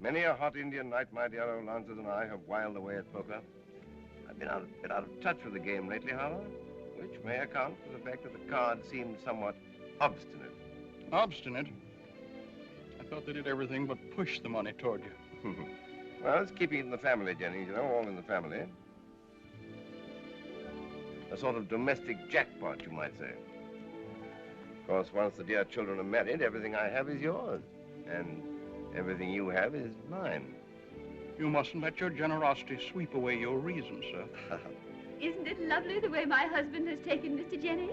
Many a hot Indian night, my dear Roland and I have whiled away at poker. I've been a bit out of touch with the game lately, however, which may account for the fact that the cards seemed somewhat obstinate. Obstinate? I thought they did everything but push the money toward you. Well, it's keeping it in the family, Jennings, you know, all in the family. A sort of domestic jackpot, you might say. Of course, once the dear children are married, everything I have is yours. And everything you have is mine. You mustn't let your generosity sweep away your reason, sir. Isn't it lovely the way my husband has taken Mr. Jennings?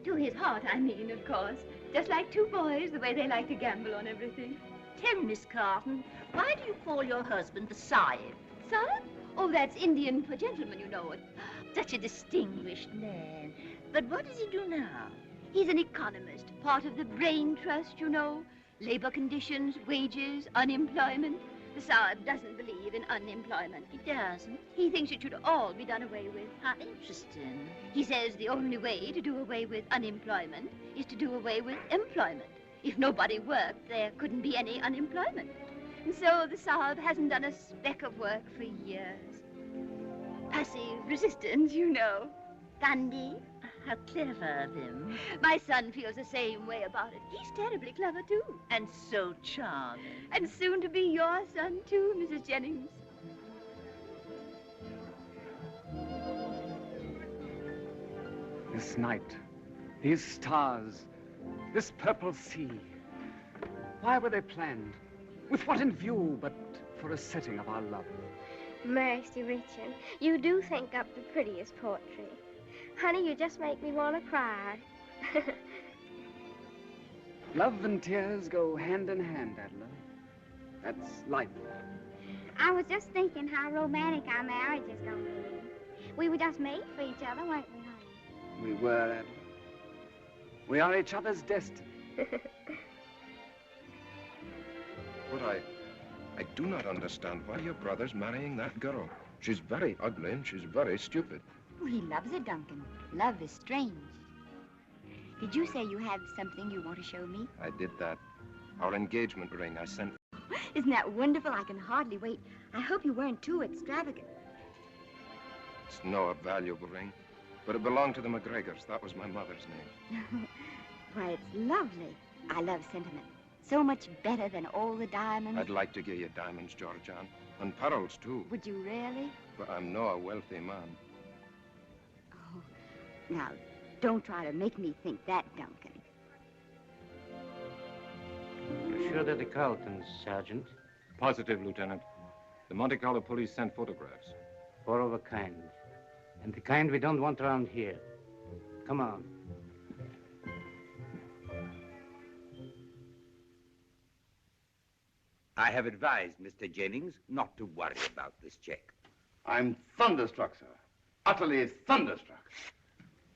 To his heart, I mean, of course. Just like two boys, the way they like to gamble on everything. Tell me, Miss Carlton, why do you call your husband the Sahib? Sahib? Oh, that's Indian for gentlemen, you know. Such a distinguished man. But what does he do now? He's an economist, part of the Brain Trust, you know. Labor conditions, wages, unemployment. The Sahib doesn't believe in unemployment. He doesn't? He thinks it should all be done away with. How interesting. He says the only way to do away with unemployment is to do away with employment. If nobody worked, there couldn't be any unemployment. And so the Sahib hasn't done a speck of work for years. Passive resistance, you know. Gandhi. How clever of him. My son feels the same way about it. He's terribly clever, too. And so charming. And soon to be your son, too, Mrs. Jennings. This night, these stars, this purple sea. Why were they planned? With what in view but for a setting of our love? Mercy, Richard, you do think up the prettiest poetry. Honey, you just make me want to cry. Love and tears go hand in hand, Adela. That's life. I was just thinking how romantic our marriage is going to be. We were just made for each other, weren't we, honey? We were, Adela. We are each other's destiny. I do not understand why your brother's marrying that girl. She's very ugly and she's very stupid. Oh, he loves her, Duncan. Love is strange. Did you say you have something you want to show me? I did that. Our engagement ring I sent. Isn't that wonderful? I can hardly wait. I hope you weren't too extravagant. It's no valuable ring, but it belonged to the McGregors. That was my mother's name. Why, it's lovely. I love sentiment. So much better than all the diamonds. I'd like to give you diamonds, Georgian, and pearls, too. Would you really? But I'm no a wealthy man. Oh, now, don't try to make me think that, Duncan. You're sure they're the Carltons, Sergeant? Positive, Lieutenant. The Monte Carlo police sent photographs. Four of a kind. And the kind we don't want around here. Come on. I have advised Mr. Jennings not to worry about this check. I'm thunderstruck, sir. Utterly thunderstruck.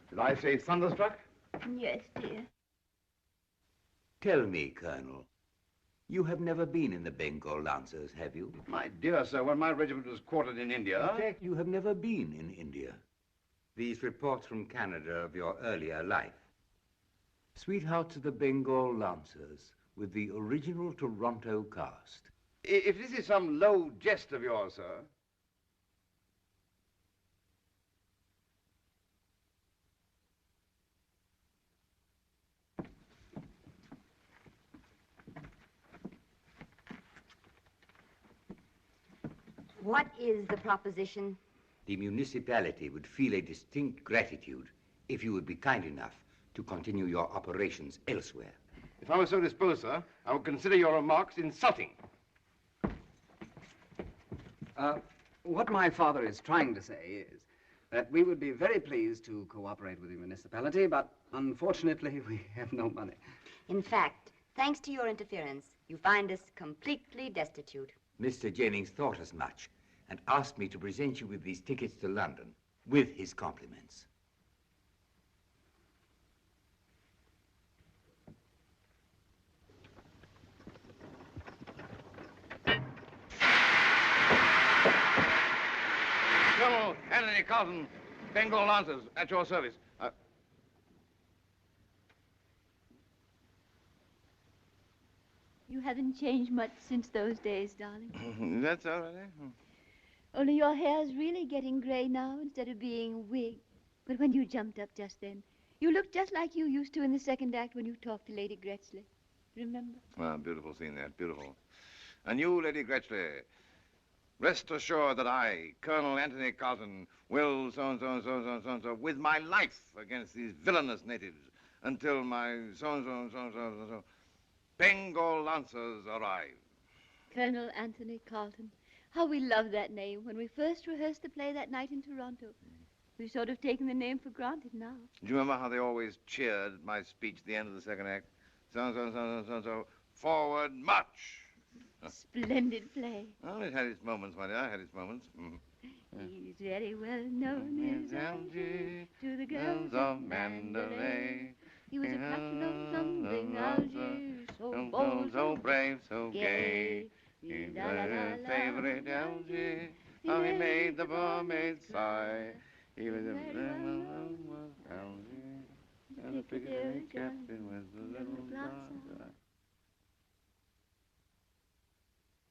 Did I say thunderstruck? Yes, dear. Tell me, Colonel, you have never been in the Bengal Lancers, have you? My dear sir, when my regiment was quartered in India... In fact, you have never been in India. These reports from Canada of your earlier life. Sweethearts of the Bengal Lancers with the original Toronto cast. If this is some low jest of yours, sir... What is the proposition? The municipality would feel a distinct gratitude if you would be kind enough to continue your operations elsewhere. If I were so disposed, sir, I would consider your remarks insulting. What my father is trying to say is that we would be very pleased to cooperate with the municipality, but unfortunately we have no money. In fact, thanks to your interference, you find us completely destitute. Mr. Jennings thought as much and asked me to present you with these tickets to London with his compliments. Colonel Anthony Carlson, Bengal Lancers, at your service. You haven't changed much since those days, darling. That's all right. Only your hair's really getting gray now instead of being wig. But when you jumped up just then, you looked just like you used to in the second act when you talked to Lady Gretchley. Remember? Ah, beautiful scene that, beautiful. And you, Lady Gretchley, rest assured that I, Colonel Anthony Carlson, will so-and-so, with my life against these villainous natives until my so-and-so, Bengal Lancers arrive. Colonel Anthony Carlton. How we loved that name when we first rehearsed the play that night in Toronto. We've sort of taken the name for granted now. Do you remember how they always cheered at my speech at the end of the second act? So, forward, march. Splendid play. Well, it had its moments, my dear, it had its moments. He's very well known as Algy to the girls of Mandalay. He was a captain of something, Algy, so bold, so brave, so gay. He's my favorite Algy. How he made the barmaid sigh. He was a Algy, and a Piccadilly captain with the little glass eye.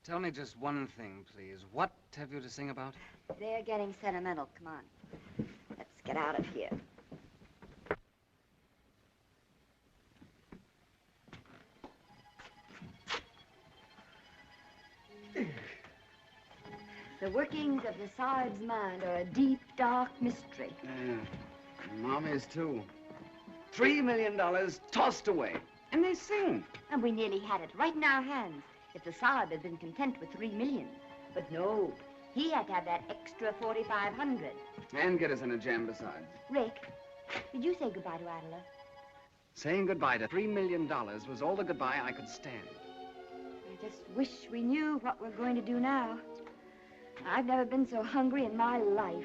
Tell me just one thing, please. What have you to sing about? They're getting sentimental. Come on. Let's get out of here. The workings of the Sahib's mind are a deep, dark mystery. Mommy's too. $3 million tossed away. And they sing. And we nearly had it right in our hands if the Sahib had been content with $3 million. But no, he had to have that extra 4,500. And get us in a jam besides. Rick, did you say goodbye to Adela? Saying goodbye to $3 million was all the goodbye I could stand. I just wish we knew what we're going to do now. I've never been so hungry in my life.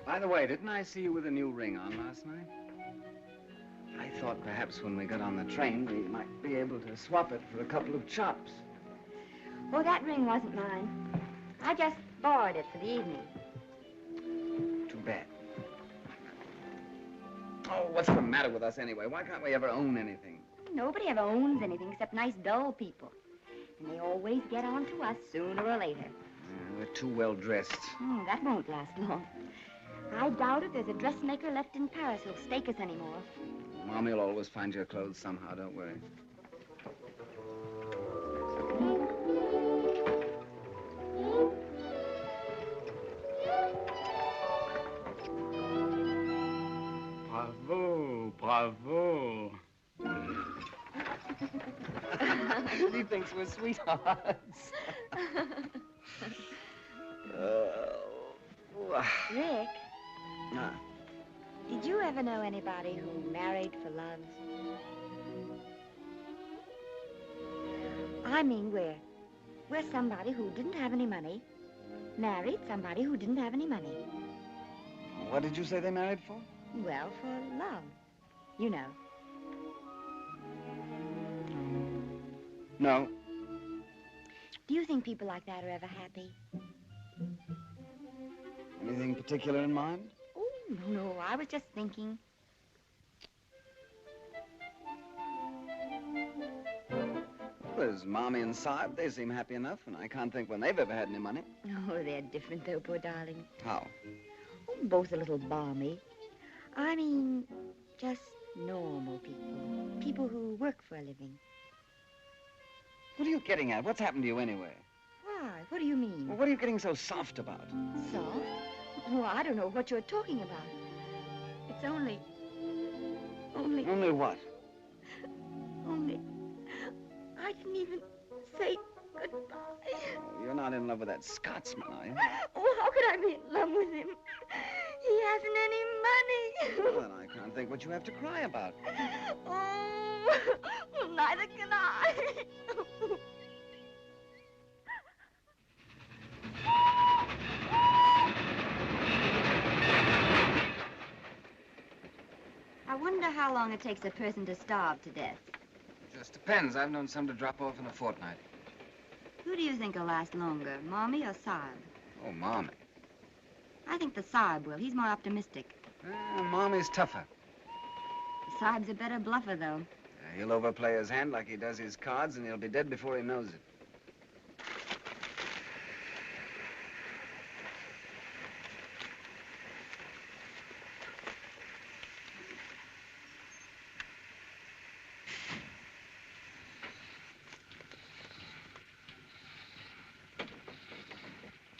By the way, didn't I see you with a new ring on last night? I thought perhaps when we got on the train, we might be able to swap it for a couple of chops. Oh, that ring wasn't mine. I just borrowed it for the evening. Too bad. Oh, what's the matter with us anyway? Why can't we ever own anything? Nobody ever owns anything except nice, dull people. And they always get on to us sooner or later. We're too well dressed. That won't last long. I doubt if there's a dressmaker left in Paris who'll stake us anymore. Mommy will always find your clothes somehow, don't worry. Bravo, bravo. He thinks we're sweethearts. Rick, did you ever know anybody who married for love? I mean, where somebody who didn't have any money married somebody who didn't have any money. What did you say they married for? Well, for love. You know. No. Do you think people like that are ever happy? Anything particular in mind? Oh, no, I was just thinking. There's Mommy and Saab. They seem happy enough, and I can't think when they've ever had any money. Oh, they're different, though, poor darling. How? Oh, both a little balmy. I mean, just normal people. People who work for a living. What are you getting at? What's happened to you anyway? Why? What do you mean? Well, what are you getting so soft about? Soft? Oh, I don't know what you're talking about. It's only... Only what? Only... I didn't even say goodbye. Oh, you're not in love with that Scotsman, are you? Oh, how could I be in love with him? He hasn't any money. Well, then I can't think what you have to cry about. Oh, well, neither can I. I wonder how long it takes a person to starve to death. Just depends. I've known some to drop off in a fortnight. Who do you think will last longer, Mommy or Saab? Oh, Mommy. I think the Saab will. He's more optimistic. Mommy's tougher. Saab's a better bluffer, though. He'll overplay his hand like he does his cards, and he'll be dead before he knows it.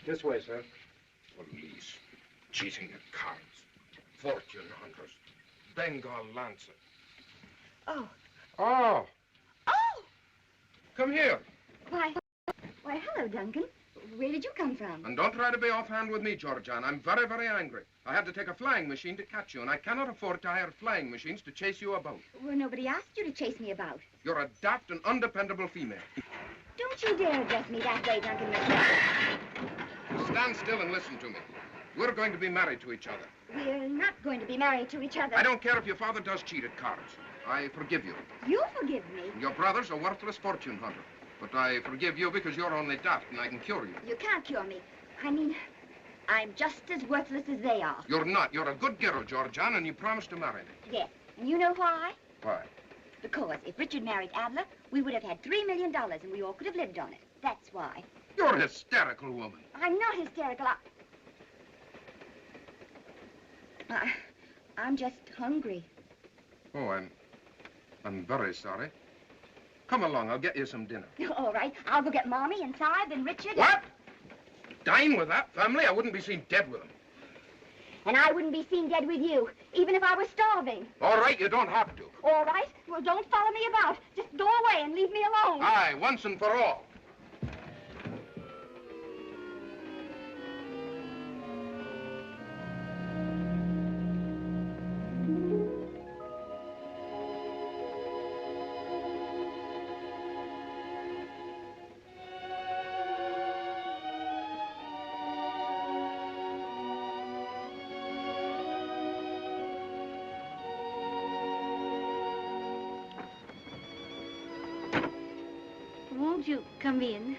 This way, sir. Police. Cheating at cards. Fortune hunters. Bengal lancer. Oh. Oh. Oh! Come here. Why, hello, Duncan. Where did you come from? And don't try to be offhand with me, Georgiana. I'm very, very angry. I had to take a flying machine to catch you, and I cannot afford to hire flying machines to chase you about. Well, nobody asked you to chase me about. You're a daft and undependable female. Don't you dare address me that way, Duncan McCall. Stand still and listen to me. We're going to be married to each other. We're not going to be married to each other. I don't care if your father does cheat at cards. I forgive you. You forgive me? Your brother's a worthless fortune hunter. But I forgive you because you're only daft and I can cure you. You can't cure me. I mean, I'm just as worthless as they are. You're not. You're a good girl, Georgiana, and you promised to marry me. Yes. And you know why? Why? Because if Richard married Adler, we would have had $3 million and we all could have lived on it. That's why. You're a hysterical woman. I'm not hysterical. I'm just hungry. Oh, I'm very sorry. Come along, I'll get you some dinner. All right, I'll go get Mommy and Saab and Richard. What? Dine with that family? I wouldn't be seen dead with them. And I wouldn't be seen dead with you, even if I was starving. All right, you don't have to. All right? Well, don't follow me about. Just go away and leave me alone. Aye, once and for all. Won't you come in?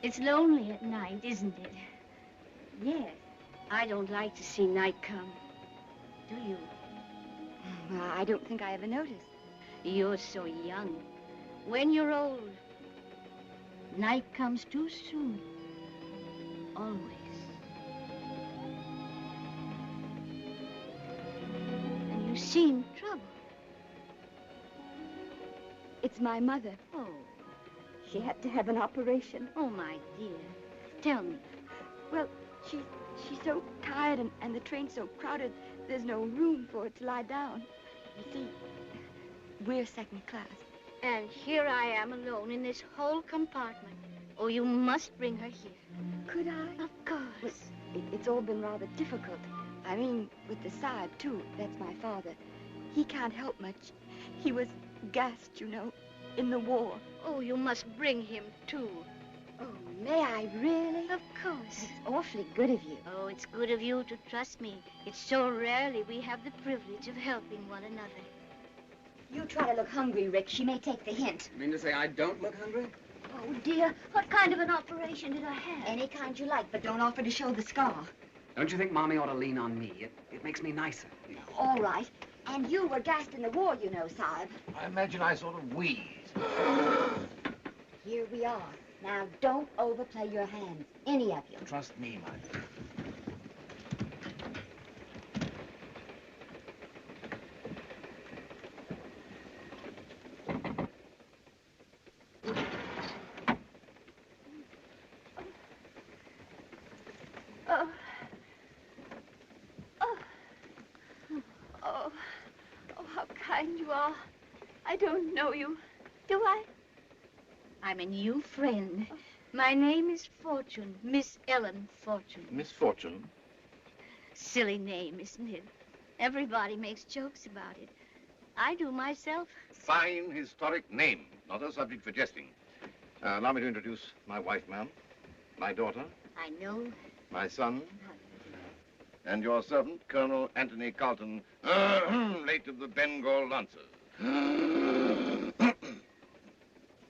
It's lonely at night, isn't it? Yes. I don't like to see night come. Do you? Well, I don't think I ever noticed. You're so young. When you're old, night comes too soon. Always. And you seem troubled. It's my mother. Oh. She had to have an operation. Oh, my dear. Tell me. Well, she's so tired and the train's so crowded, there's no room for her to lie down. You see, we're second class. And here I am alone in this whole compartment. Oh, you must bring her here. Could I? Of course. It's all been rather difficult. I mean, with the Sahib, too. That's my father. He can't help much. He was gassed, you know, in the war. Oh, you must bring him, too. Oh, may I really? Of course. That's awfully good of you. Oh, it's good of you to trust me. It's so rarely we have the privilege of helping one another. You try to look hungry, Rick. She may take the hint. You mean to say I don't look hungry? Oh, dear, what kind of an operation did I have? Any kind you like, but don't offer to show the scar. Don't you think Mommy ought to lean on me? It makes me nicer. You know. All right. And you were gassed in the war, you know, Sahib. I imagine I sort of wheezed. Here we are. Now, don't overplay your hands, any of you. Trust me, my dear. You are. I don't know you. Do I? I'm a new friend. My name is Fortune, Miss Ellen Fortune. Miss Fortune? Silly name, isn't it? Everybody makes jokes about it. I do myself. Fine historic name, not a subject for jesting. Allow me to introduce my wife, ma'am. My daughter. I know. My son. And your servant, Colonel Anthony Carlson, late of the Bengal Lancers.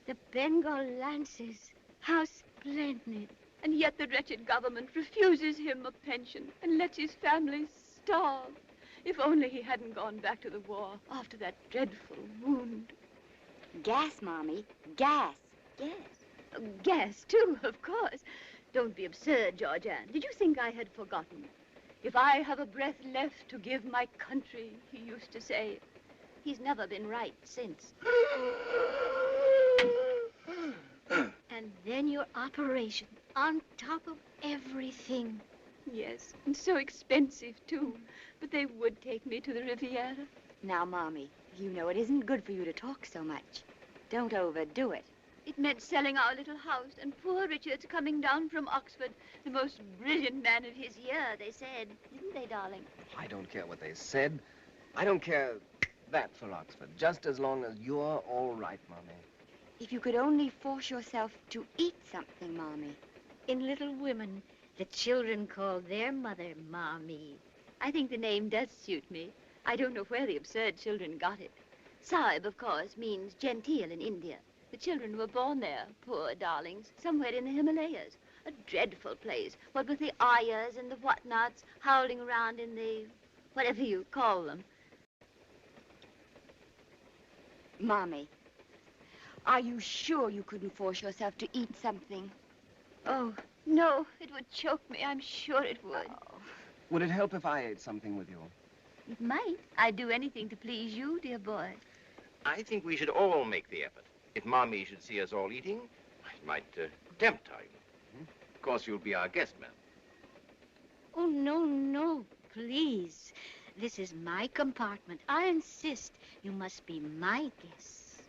The Bengal Lancers. How splendid. And yet the wretched government refuses him a pension and lets his family starve. If only he hadn't gone back to the war after that dreadful wound. Gas, Mommy. Gas. Gas. Gas, too, of course. Don't be absurd, Georgianne. Did you think I had forgotten? If I have a breath left to give my country, he used to say. He's never been right since. And then your operation, on top of everything. Yes, and so expensive, too. But they would take me to the Riviera. Now, Mommy, you know it isn't good for you to talk so much. Don't overdo it. It meant selling our little house, and poor Richard's coming down from Oxford, the most brilliant man of his year, they said. Didn't they, darling? I don't care what they said. I don't care that for Oxford, just as long as you're all right, Mommy. If you could only force yourself to eat something, Mommy. In Little Women, the children call their mother Mommy. I think the name does suit me. I don't know where the absurd children got it. Sahib, of course, means genteel in India. The children were born there, poor darlings, somewhere in the Himalayas. A dreadful place, what with the ayahs and the whatnots howling around in the whatever you call them. Mommy, are you sure you couldn't force yourself to eat something? Oh, no, it would choke me. I'm sure it would. Oh. Would it help if I ate something with you? It might. I'd do anything to please you, dear boy. I think we should all make the effort. If Mommy should see us all eating, it might tempt her. Of course, you'll be our guest, ma'am. Oh, no, no, please. This is my compartment. I insist you must be my guest.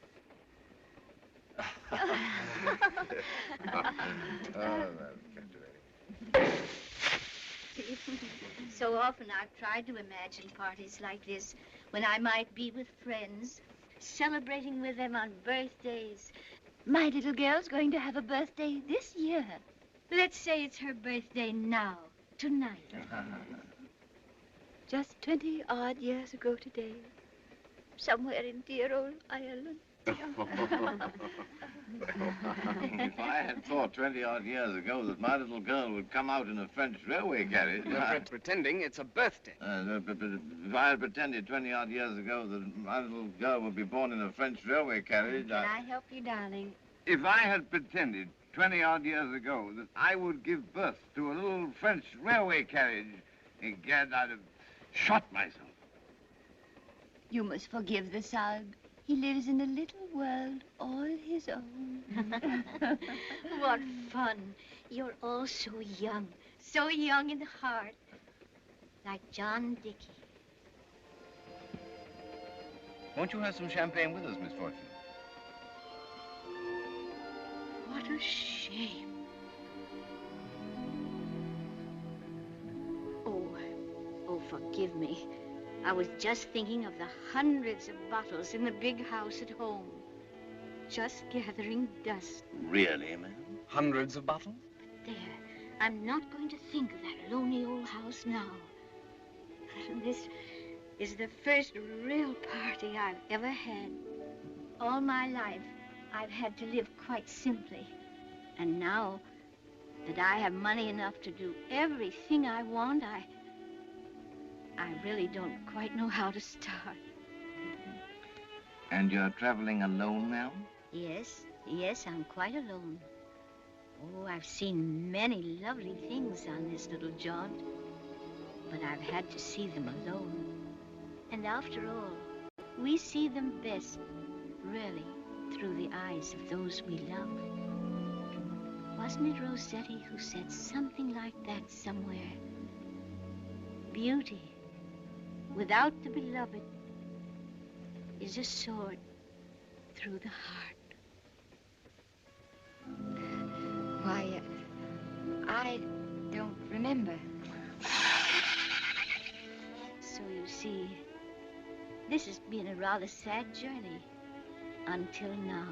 So often I've tried to imagine parties like this when I might be with friends, celebrating with them on birthdays. My little girl's going to have a birthday this year. Let's say it's her birthday now, tonight. Just 20-odd years ago today, somewhere in dear old Ireland. If I had thought 20-odd years ago that my little girl would come out in a French railway carriage... You're pretending it's a birthday. If I had pretended 20-odd years ago that my little girl would be born in a French railway carriage... Can I help you, darling? If I had pretended 20-odd years ago that I would give birth to a little French railway carriage, egad, I'd have shot myself. You must forgive the Sahib. He lives in a little world all his own. What fun. You're all so young in the heart. Like John Dickey. Won't you have some champagne with us, Miss Fortune? What a shame. Oh, forgive me. I was just thinking of the hundreds of bottles in the big house at home. Just gathering dust. Really, ma'am? Hundreds of bottles? There. I'm not going to think of that lonely old house now. This is the first real party I've ever had. All my life, I've had to live quite simply. And now that I have money enough to do everything I want, I really don't quite know how to start. And you're traveling alone, ma'am? Yes, I'm quite alone. Oh, I've seen many lovely things on this little jaunt, but I've had to see them alone. And after all, we see them best, really, through the eyes of those we love. Wasn't it Rossetti who said something like that somewhere? Beauty without the beloved is a sword through the heart. Why, I don't remember. So you see, this has been a rather sad journey until now.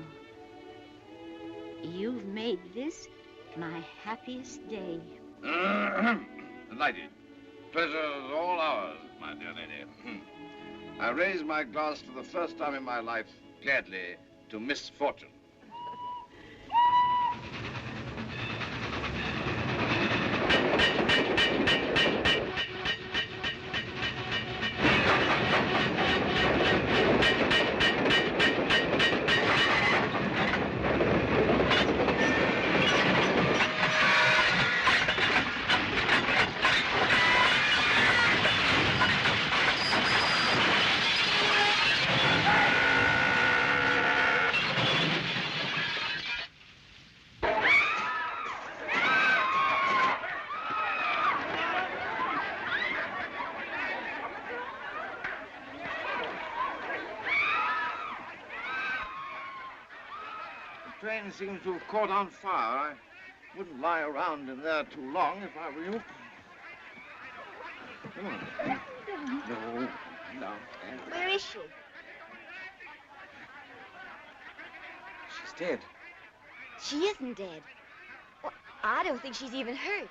You've made this my happiest day. Delighted. Pleasure's all ours, my dear lady. I raise my glass for the first time in my life, gladly, to misfortune. The train seems to have caught on fire. I wouldn't lie around in there too long if I were you. Come on. No. Where is she? She's dead. She isn't dead. Well, I don't think she's even hurt.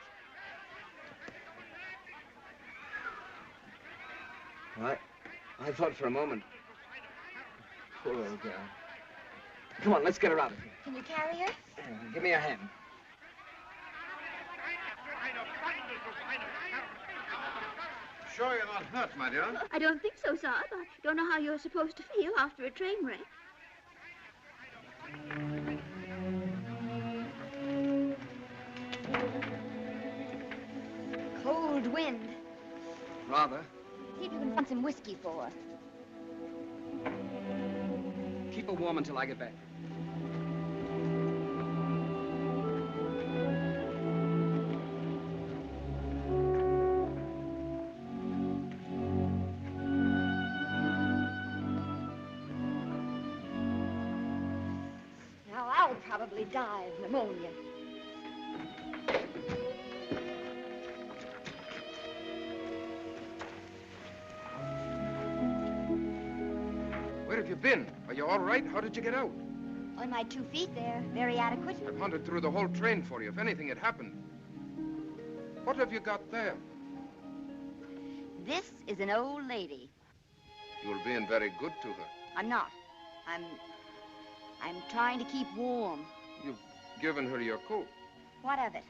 I thought for a moment. Poor old girl. Come on, let's get her out of here. Can you carry her? Give me a hand. Sure you're not hurt, my dear? I don't think so, Saab. I don't know how you're supposed to feel after a train wreck. Cold wind. Rather. See if you can find some whiskey for her. Keep her warm until I get back. Now I'll probably die of pneumonia. Where have you been? Are you all right? How did you get out? On my 2 feet there, very adequate. I've hunted through the whole train for you, if anything had happened. What have you got there? This is an old lady. You were being very good to her. I'm not. I'm trying to keep warm. You've given her your coat. What of it?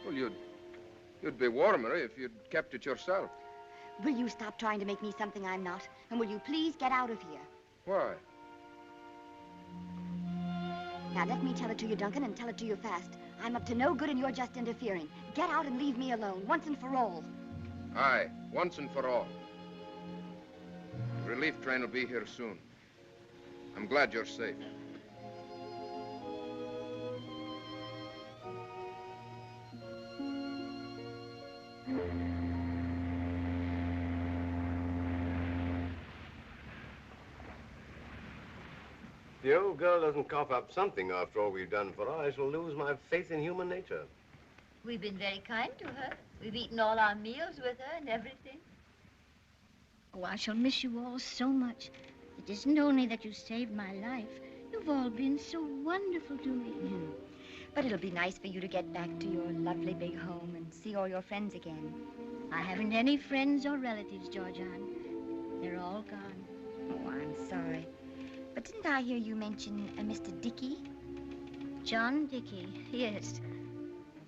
Well, you'd be warmer if you'd kept it yourself. Will you stop trying to make me something I'm not? And will you please get out of here? Why? Now, let me tell it to you, Duncan, and tell it to you fast. I'm up to no good and you're just interfering. Get out and leave me alone, once and for all. Aye, once and for all. The relief train will be here soon. I'm glad you're safe. If the old girl doesn't cough up something after all we've done for her, I shall lose my faith in human nature. We've been very kind to her. We've eaten all our meals with her and everything. Oh, I shall miss you all so much. It isn't only that you saved my life. You've all been so wonderful to me. But it'll be nice for you to get back to your lovely big home and see all your friends again. I haven't any friends or relatives, Georgiana. They're all gone. Oh, I'm sorry. But didn't I hear you mention a Mr. Dickey? John Dickey, yes.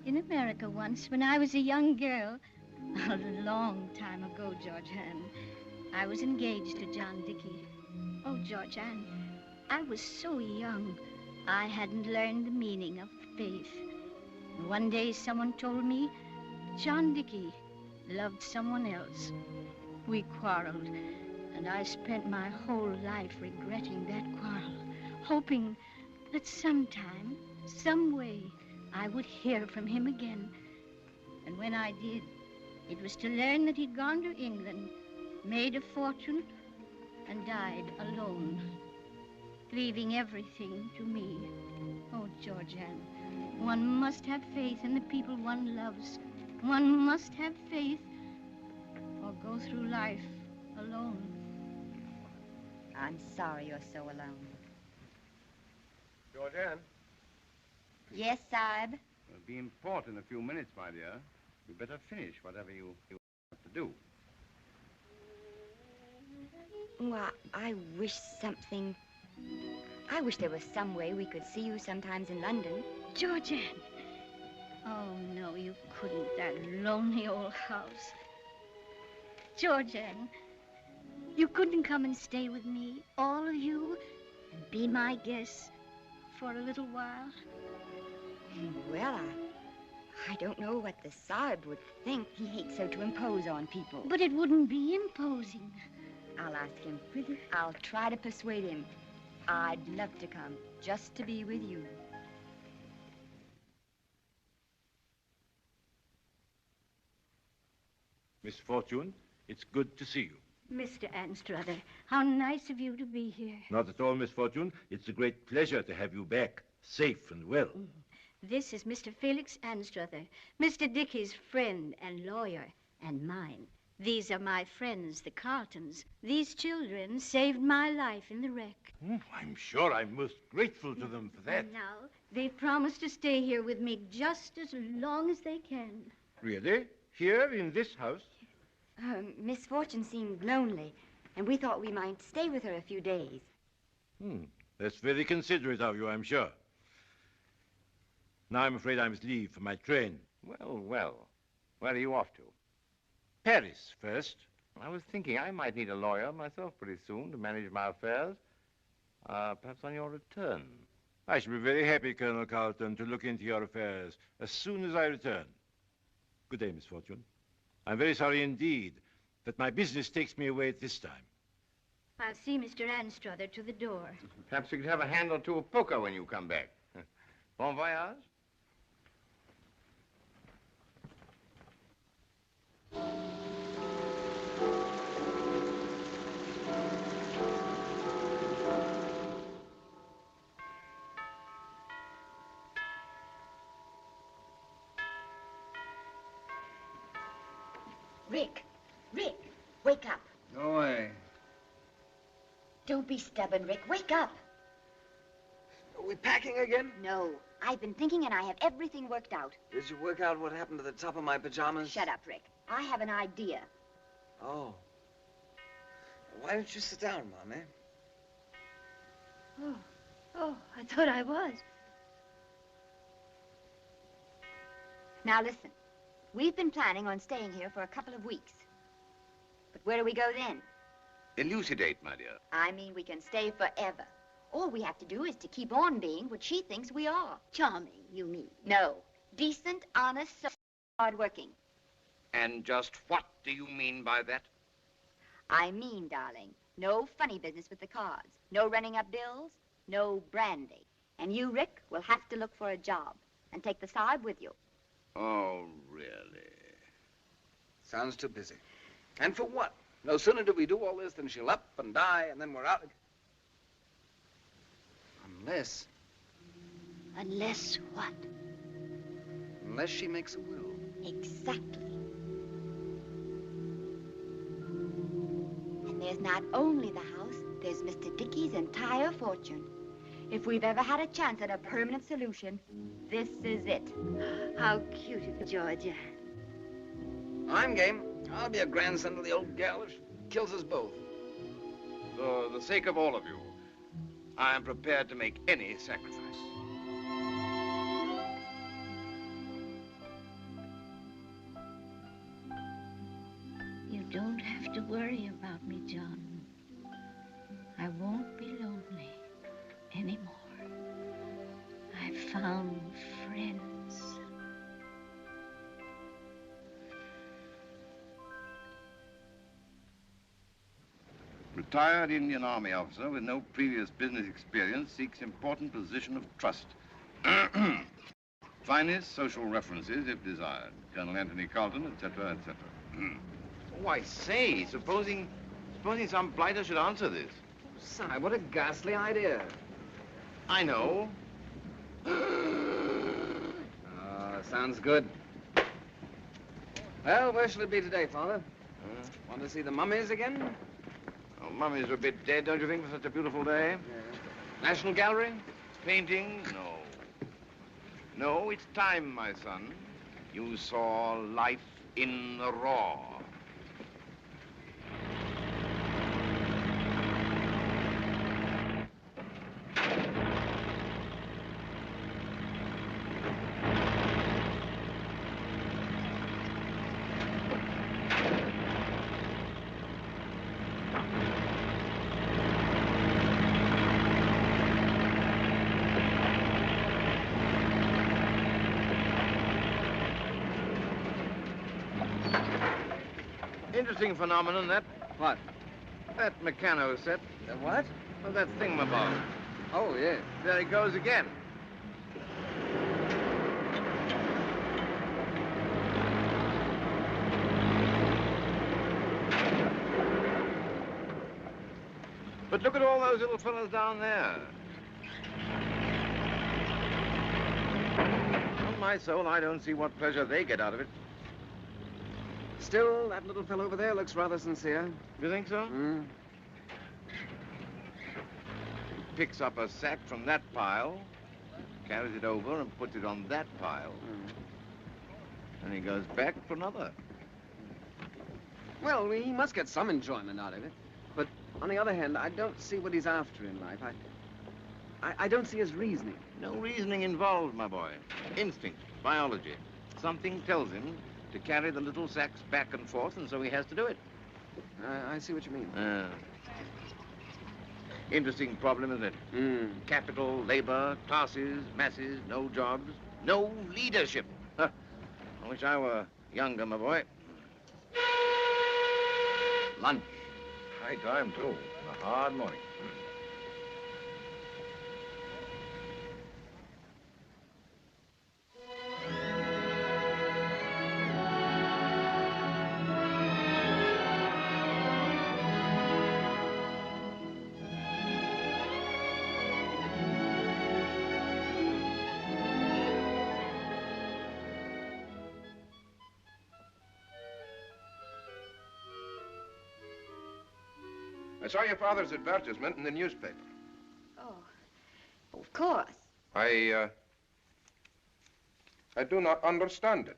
In America once, when I was a young girl, a long time ago, Georgiana, I was engaged to John Dickey. Oh, Georgiana, I was so young. I hadn't learned the meaning of faith. One day someone told me John Dickey loved someone else. We quarreled, and I spent my whole life regretting that quarrel, hoping that sometime, some way, I would hear from him again. And when I did, it was to learn that he'd gone to England, made a fortune, and died alone, leaving everything to me. Oh, Georgiana, one must have faith in the people one loves. One must have faith or go through life alone. I'm sorry you're so alone. Georgiana? Yes, Sahib? We'll be in port in a few minutes, my dear. You'd better finish whatever you have to do. Well, I wish there was some way we could see you sometimes in London. Georgiana! Oh, no, you couldn't, that lonely old house. Georgiana, you couldn't come and stay with me, all of you, and be my guests for a little while? Well, I don't know what the Sahib would think. He hates so to impose on people. But it wouldn't be imposing. I'll ask him. I'll try to persuade him. I'd love to come, just to be with you. Miss Fortune, it's good to see you. Mr. Anstruther, how nice of you to be here. Not at all, Miss Fortune. It's a great pleasure to have you back, safe and well. This is Mr. Felix Anstruther, Mr. Dickey's friend and lawyer, and mine. These are my friends, the Carltons. These children saved my life in the wreck. I'm sure I'm most grateful to them for that. And now, they've promised to stay here with me just as long as they can. Really? Here in this house? Miss Fortune seemed lonely, and we thought we might stay with her a few days. That's very considerate of you, I'm sure. Now I'm afraid I must leave for my train. Well, well. Where are you off to? Paris first. I was thinking I might need a lawyer myself pretty soon to manage my affairs. Perhaps on your return. I shall be very happy, Colonel Carlton, to look into your affairs as soon as I return. Good day, Miss Fortune. I'm very sorry indeed that my business takes me away at this time. I'll see Mr. Anstruther to the door. Perhaps we could have a hand or two of poker when you come back. Bon voyage. Rick, wake up. No way. Don't be stubborn, Rick. Wake up. Are we packing again? No. I've been thinking and I have everything worked out. Did you work out what happened to the top of my pajamas? Shut up, Rick. I have an idea. Oh. Why don't you sit down, Mommy? Oh, I thought I was. Now listen, we've been planning on staying here for a couple of weeks. But where do we go then? Elucidate, my dear. I mean, we can stay forever. All we have to do is to keep on being what she thinks we are. Charming, you mean? No. Decent, honest, hardworking. And just what do you mean by that? I mean, darling, no funny business with the cards. No running up bills, no brandy. And you, Rick, will have to look for a job and take the Saab with you. Oh, really? Sounds too busy. And for what? No sooner do we do all this than she'll up and die, and then we're out. Unless... Unless what? Unless she makes a will. Exactly. And there's not only the house, there's Mr. Dickey's entire fortune. If we've ever had a chance at a permanent solution, this is it. How cute of you, Georgia. I'm game. I'll be a grandson to the old gal if she kills us both. For the sake of all of you, I am prepared to make any sacrifice. You don't have to worry about me, John. I won't be lonely anymore. I've found friends. Retired Indian Army officer with no previous business experience seeks important position of trust. Finest social references if desired. Colonel Anthony Carlton, etc., etc. Oh, I say, supposing some blighter should answer this. Si, what a ghastly idea. I know. Sounds good. Well, where shall it be today, Father? Want to see the mummies again? Oh, mummies are a bit dead, don't you think, for such a beautiful day? Yeah. National Gallery? Painting? No. No, it's time, my son. You saw life in the raw. Interesting phenomenon, that. What? That mechano set. The what? Oh, that thingamabob. Oh, yeah. There he goes again. But look at all those little fellows down there. On my soul, I don't see what pleasure they get out of it. Still, that little fellow over there looks rather sincere. You think so? Mm. Picks up a sack from that pile, carries it over and puts it on that pile. And he goes back for another. Well, he must get some enjoyment out of it. But on the other hand, I don't see what he's after in life. I don't see his reasoning. No reasoning involved, my boy. Instinct, biology. Something tells him to carry the little sacks back and forth, and so he has to do it. I see what you mean. Interesting problem, isn't it? Capital, labor, classes, masses, no jobs, no leadership. Huh. I wish I were younger, my boy. Lunch. High time, too. A hard morning. I saw your father's advertisement in the newspaper. Oh, of course. I do not understand it.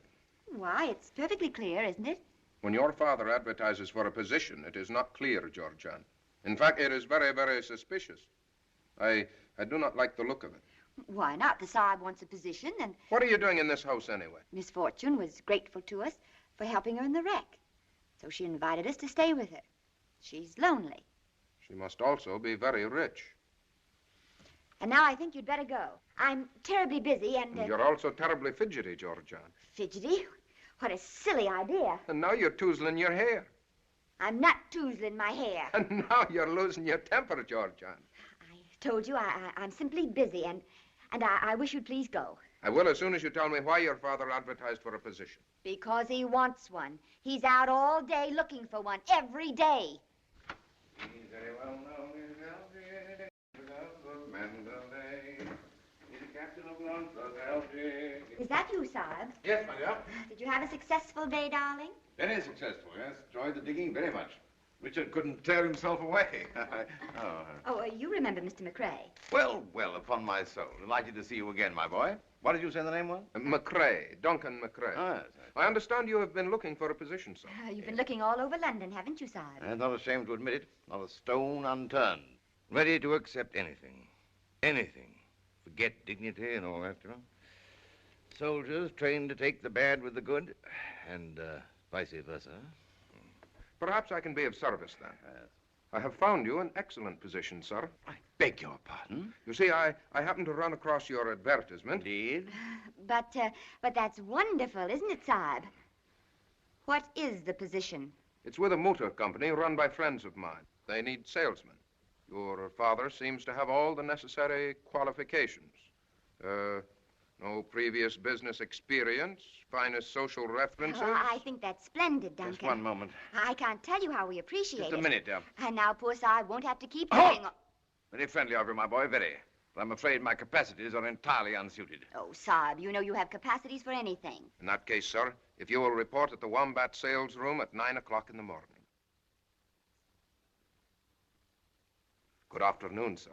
Why, it's perfectly clear, isn't it? When your father advertises for a position, it is not clear, Georgian. In fact, it is very, very suspicious. I do not like the look of it. Why not? The Sahib wants a position, and... What are you doing in this house, anyway? Miss Fortune was grateful to us for helping her in the wreck. So she invited us to stay with her. She's lonely. She must also be very rich. And now I think you'd better go. I'm terribly busy and... You're also terribly fidgety, Georgian. Fidgety? What a silly idea. And now you're toozling your hair. I'm not toozling my hair. And now you're losing your temper, Georgian. I told you I'm simply busy, and I wish you'd please go. I will as soon as you tell me why your father advertised for a position. Because he wants one. He's out all day looking for one, every day. He's very well known in Algiers, Mandalay. He's the captain of Lancelot Algiers. Is that you, Sahib? Yes, my dear. Did you have a successful day, darling? Very successful, yes. Enjoyed the digging very much. Richard couldn't tear himself away. You remember Mr. McCrae? Well, upon my soul. Delighted to see you again, my boy. What did you say the name was? McCrae, Duncan McCrae. Ah, yes. I understand you have been looking for a position, sir. You've been looking all over London, haven't you, Sahib? I'm not ashamed to admit it. Not a stone unturned. Ready to accept anything. Anything. Forget dignity and all that, you know. Soldiers trained to take the bad with the good, and vice versa. Perhaps I can be of service, then. Yes. I have found you an excellent position, sir. I beg your pardon? You see, I happened to run across your advertisement. Indeed? But that's wonderful, isn't it, Sahib? What is the position? It's with a motor company run by friends of mine. They need salesmen. Your father seems to have all the necessary qualifications. No previous business experience, finest social references. Oh, I think that's splendid, Duncan. Just one moment. I can't tell you how we appreciate it. Just a minute, dear. And now poor Sahib won't have to keep Oh! doing... Very friendly of you, my boy, very. But I'm afraid my capacities are entirely unsuited. Oh, Sahib, you know you have capacities for anything. In that case, sir, if you will report at the Wombat sales room at 9 o'clock in the morning. Good afternoon, sir.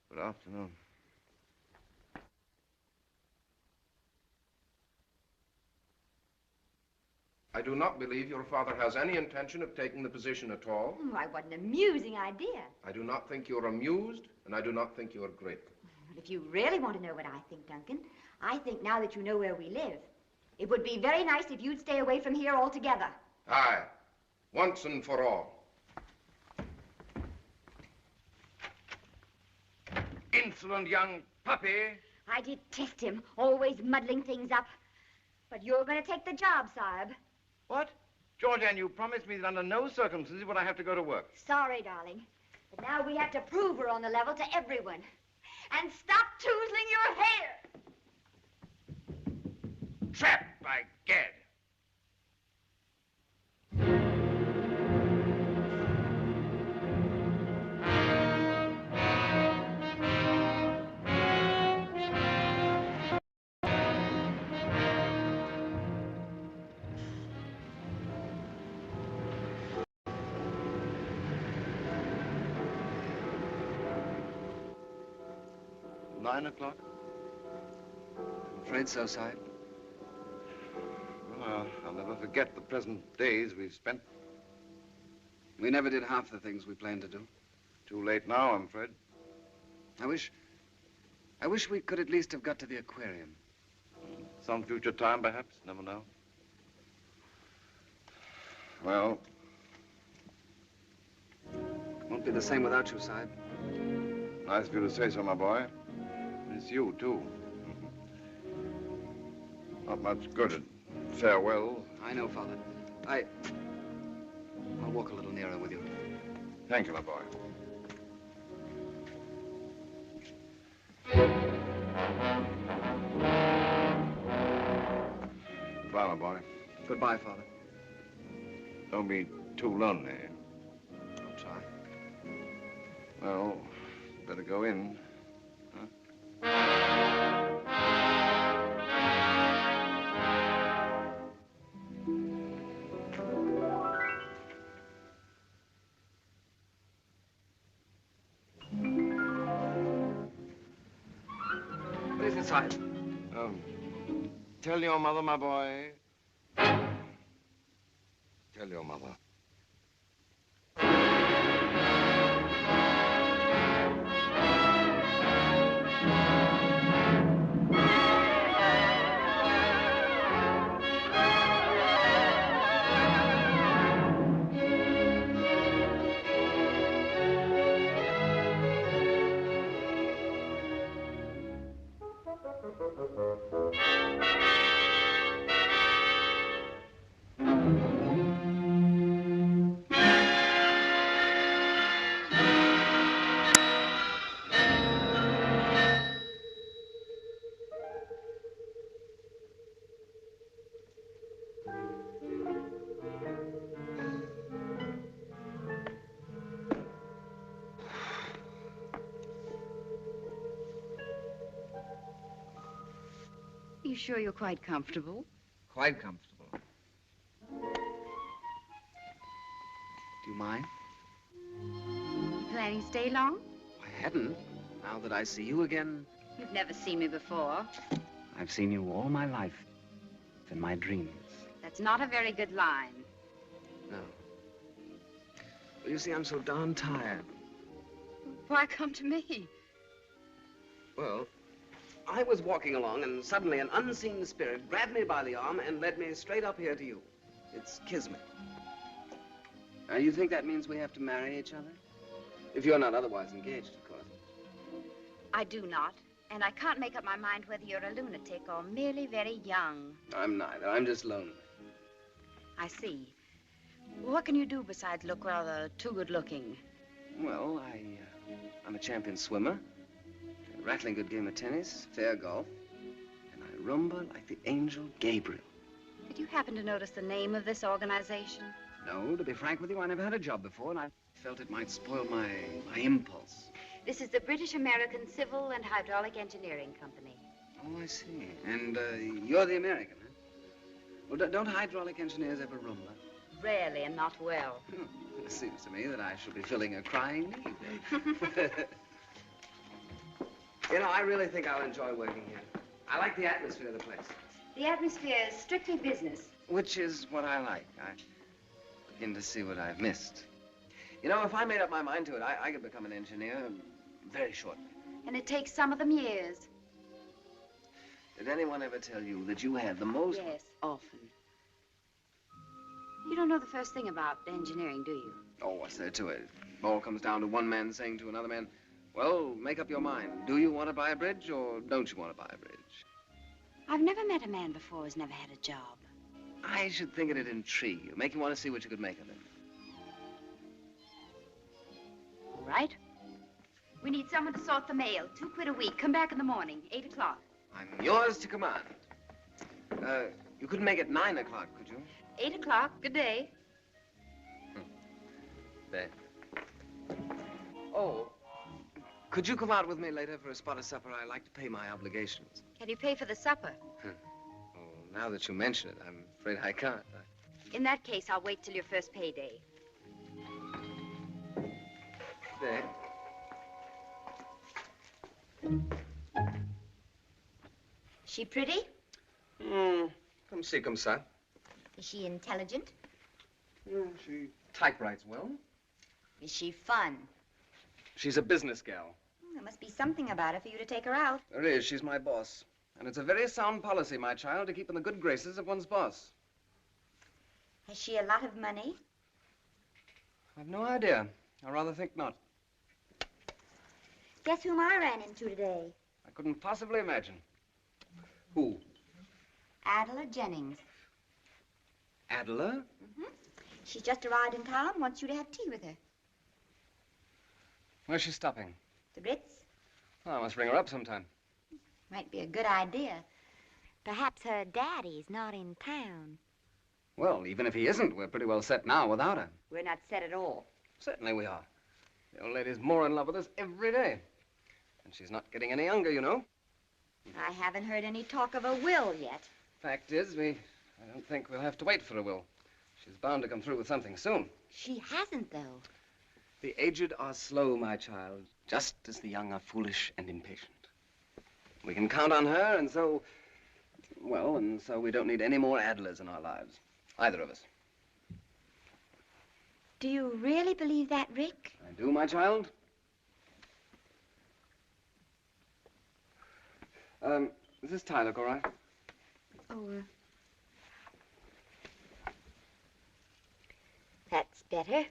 Good afternoon. I do not believe your father has any intention of taking the position at all. Why, what an amusing idea. I do not think you're amused, and I do not think you're grateful. But if you really want to know what I think, Duncan, I think now that you know where we live, it would be very nice if you'd stay away from here altogether. Aye, once and for all. Insolent young puppy. I detest him, always muddling things up. But you're going to take the job, Sahib. What? Georgian, you promised me that under no circumstances would I have to go to work. Sorry, darling. But now we have to prove we're on the level to everyone. And stop toozling your hair! Trapped, by gad. $9 o'clock? I'm afraid so, Sahib. Well, I'll never forget the pleasant days we've spent. We never did half the things we planned to do. Too late now, I'm afraid. I wish we could at least have got to the aquarium. Some future time, perhaps. Never know. Well... Won't be the same without you, Sahib. Nice of you to say so, my boy. It's you, too. Not much good at farewell. I know, Father. I'll walk a little nearer with you. Thank you, my boy. Goodbye, my boy. Goodbye, Father. Don't be too lonely. I'll try. Well, better go in. What is it, Sahib? Tell your mother, my boy. Tell Tell your mother. You sure you're quite comfortable? Quite comfortable. Do you mind? You planning to stay long? I hadn't. Now that I see you again, You've never seen me before. I've seen you all my life. In my dreams. That's not a very good line. No. Well, you see, I'm so darn tired. Why come to me? Well, I was walking along and suddenly an unseen spirit grabbed me by the arm and led me straight up here to you. It's kismet. You think that means we have to marry each other? If you're not otherwise engaged, of course. I do not. And I can't make up my mind whether you're a lunatic or merely very young. I'm neither. I'm just lonely. I see. What can you do besides look rather too good-looking? Well, I'm a champion swimmer, a rattling good game of tennis, fair golf, and I rumba like the angel Gabriel. Did you happen to notice the name of this organization? No, to be frank with you, I never had a job before, and I felt it might spoil my impulse. This is the British American Civil and Hydraulic Engineering Company. Oh, I see. And you're the American, huh? Well, don't hydraulic engineers ever rumba? Rarely and not well. It seems to me that I shall be filling a crying need. You know, I really think I'll enjoy working here. I like the atmosphere of the place. The atmosphere is strictly business. Which is what I like. I begin to see what I've missed. You know, if I made up my mind to it, I could become an engineer very shortly. And it takes some of them years. Did anyone ever tell you that you had the most... Yes, often. You don't know the first thing about engineering, do you? Oh, what's there to it? It all comes down to one man saying to another man, well, make up your mind. Do you want to buy a bridge or don't you want to buy a bridge? I've never met a man before who's never had a job. I should think it'd intrigue you, make you want to see what you could make of it. All right. We need someone to sort the mail. £2 a week. Come back in the morning, 8 o'clock. I'm yours to command. You couldn't make it 9 o'clock, could you? 8 o'clock. Good day. There. Oh, could you come out with me later for a spot of supper? I like to pay my obligations. Can you pay for the supper? Oh, now that you mention it, I'm afraid I can't. In that case, I'll wait till your first payday. There. She pretty? Come see, come ça. Is she intelligent? She typewrites well. Is she fun? She's a business gal. There must be something about her for you to take her out. There is. She's my boss. And it's a very sound policy, my child, to keep in the good graces of one's boss. Has she a lot of money? I've no idea. I rather think not. Guess whom I ran into today? I couldn't possibly imagine. Who? Adela Jennings. Adela? Mm-hmm. She's just arrived in town, wants you to have tea with her. Where's she stopping? The Ritz? Oh, I must ring her up sometime. Might be a good idea. Perhaps her daddy's not in town. Well, even if he isn't, we're pretty well set now without her. We're not set at all. Certainly we are. The old lady's more in love with us every day. And she's not getting any younger, you know. I haven't heard any talk of a will yet. Fact is, I don't think we'll have to wait for a will. She's bound to come through with something soon. She hasn't, though. The aged are slow, my child, just as the young are foolish and impatient. We can count on her, and so we don't need any more Adlers in our lives. Either of us. Do you really believe that, Rick? I do, my child. Does this tie look all right? Oh, that's better.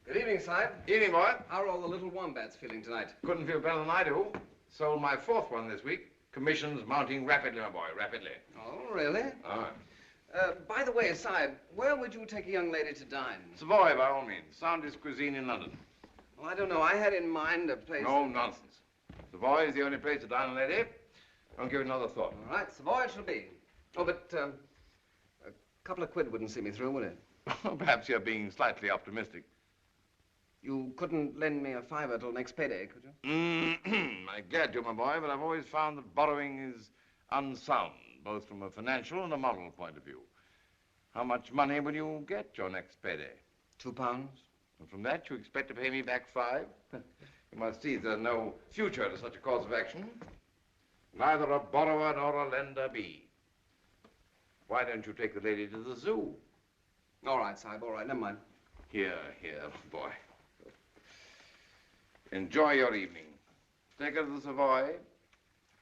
Good evening, Side. Evening, boy. How are all the little wombats feeling tonight? Couldn't feel better than I do. Sold my 4th one this week. Commissions mounting rapidly, my boy, rapidly. Oh, really? Ah. By the way, Side, where would you take a young lady to dine? Savoy, by all means. Soundest cuisine in London. Well, I don't know. I had in mind a place... No nonsense. Savoy is the only place to dine a lady. Don't give it another thought. All right, Savoy it shall be. Oh, but a couple of quid wouldn't see me through, would it? Perhaps you're being slightly optimistic. You couldn't lend me a fiver till next payday, could you? I'm glad to, my boy, but I've always found that borrowing is unsound, both from a financial and a moral point of view. How much money will you get your next payday? £2. And from that, you expect to pay me back 5? You must see there's no future to such a course of action. Neither a borrower nor a lender be. Why don't you take the lady to the zoo? All right, Sahib, all right, never mind. Here, boy. Enjoy your evening. Take her to the Savoy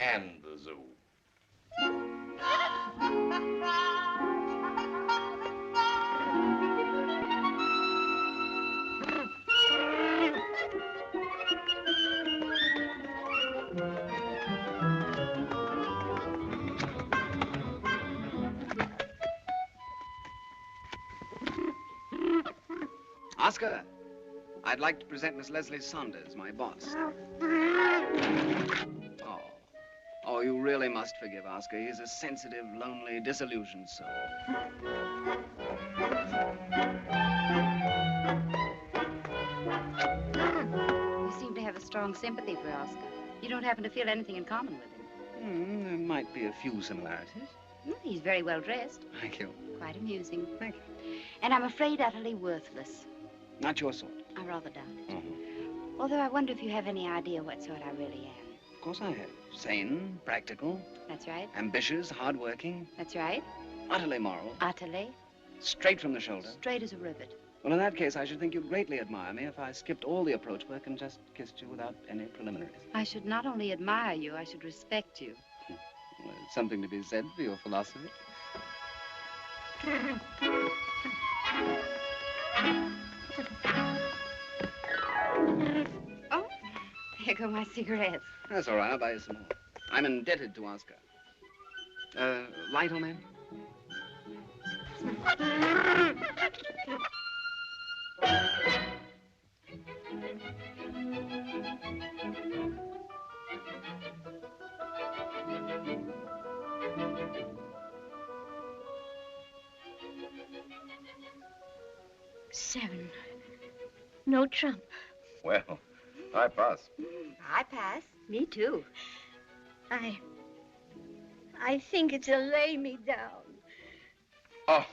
and the zoo. Oscar, I'd like to present Miss Leslie Saunders, my boss. Oh, you really must forgive Oscar. He's a sensitive, lonely, disillusioned soul. You seem to have a strong sympathy for Oscar. You don't happen to feel anything in common with him. There might be a few similarities. He's very well dressed. Thank you. Quite amusing. Thank you. And I'm afraid utterly worthless. Not your sort. I rather doubt it. Although I wonder if you have any idea what sort I really am. Of course I have. Sane, practical. That's right. Ambitious, hardworking. That's right. Utterly moral. Utterly. Straight from the shoulder. Straight as a rivet. Well, in that case, I should think you'd greatly admire me if I skipped all the approach work and just kissed you without any preliminaries. I should not only admire you, I should respect you. Well, there's something to be said for your philosophy. Oh, there go my cigarettes. That's all right. I'll buy you some more. I'm indebted to Oscar. Light on that? Seven. No trump. Well, I pass. I pass. Me too. I think it's a lay me down. Oh,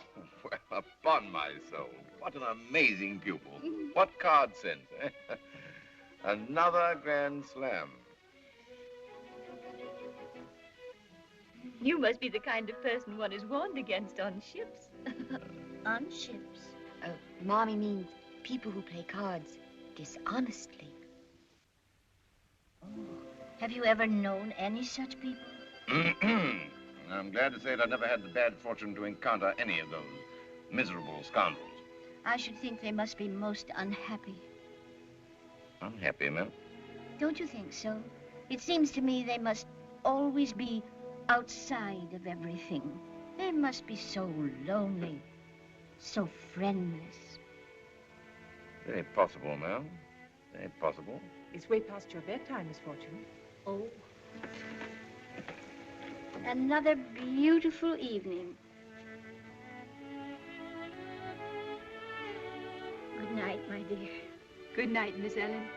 well, upon my soul. What an amazing pupil. What card sense, eh? Another grand slam. You must be the kind of person one is warned against on ships. On ships. Mommy means people who play cards dishonestly. Have you ever known any such people? I'm glad to say that I've never had the bad fortune to encounter any of those miserable scoundrels. I should think they must be most unhappy. Unhappy, ma'am? Don't you think so? It seems to me they must always be outside of everything. They must be so lonely, so friendless. Very possible, ma'am. Very possible. It's way past your bedtime, Miss Fortune. Oh. Another beautiful evening. Good night, my dear. Good night, Miss Ellen.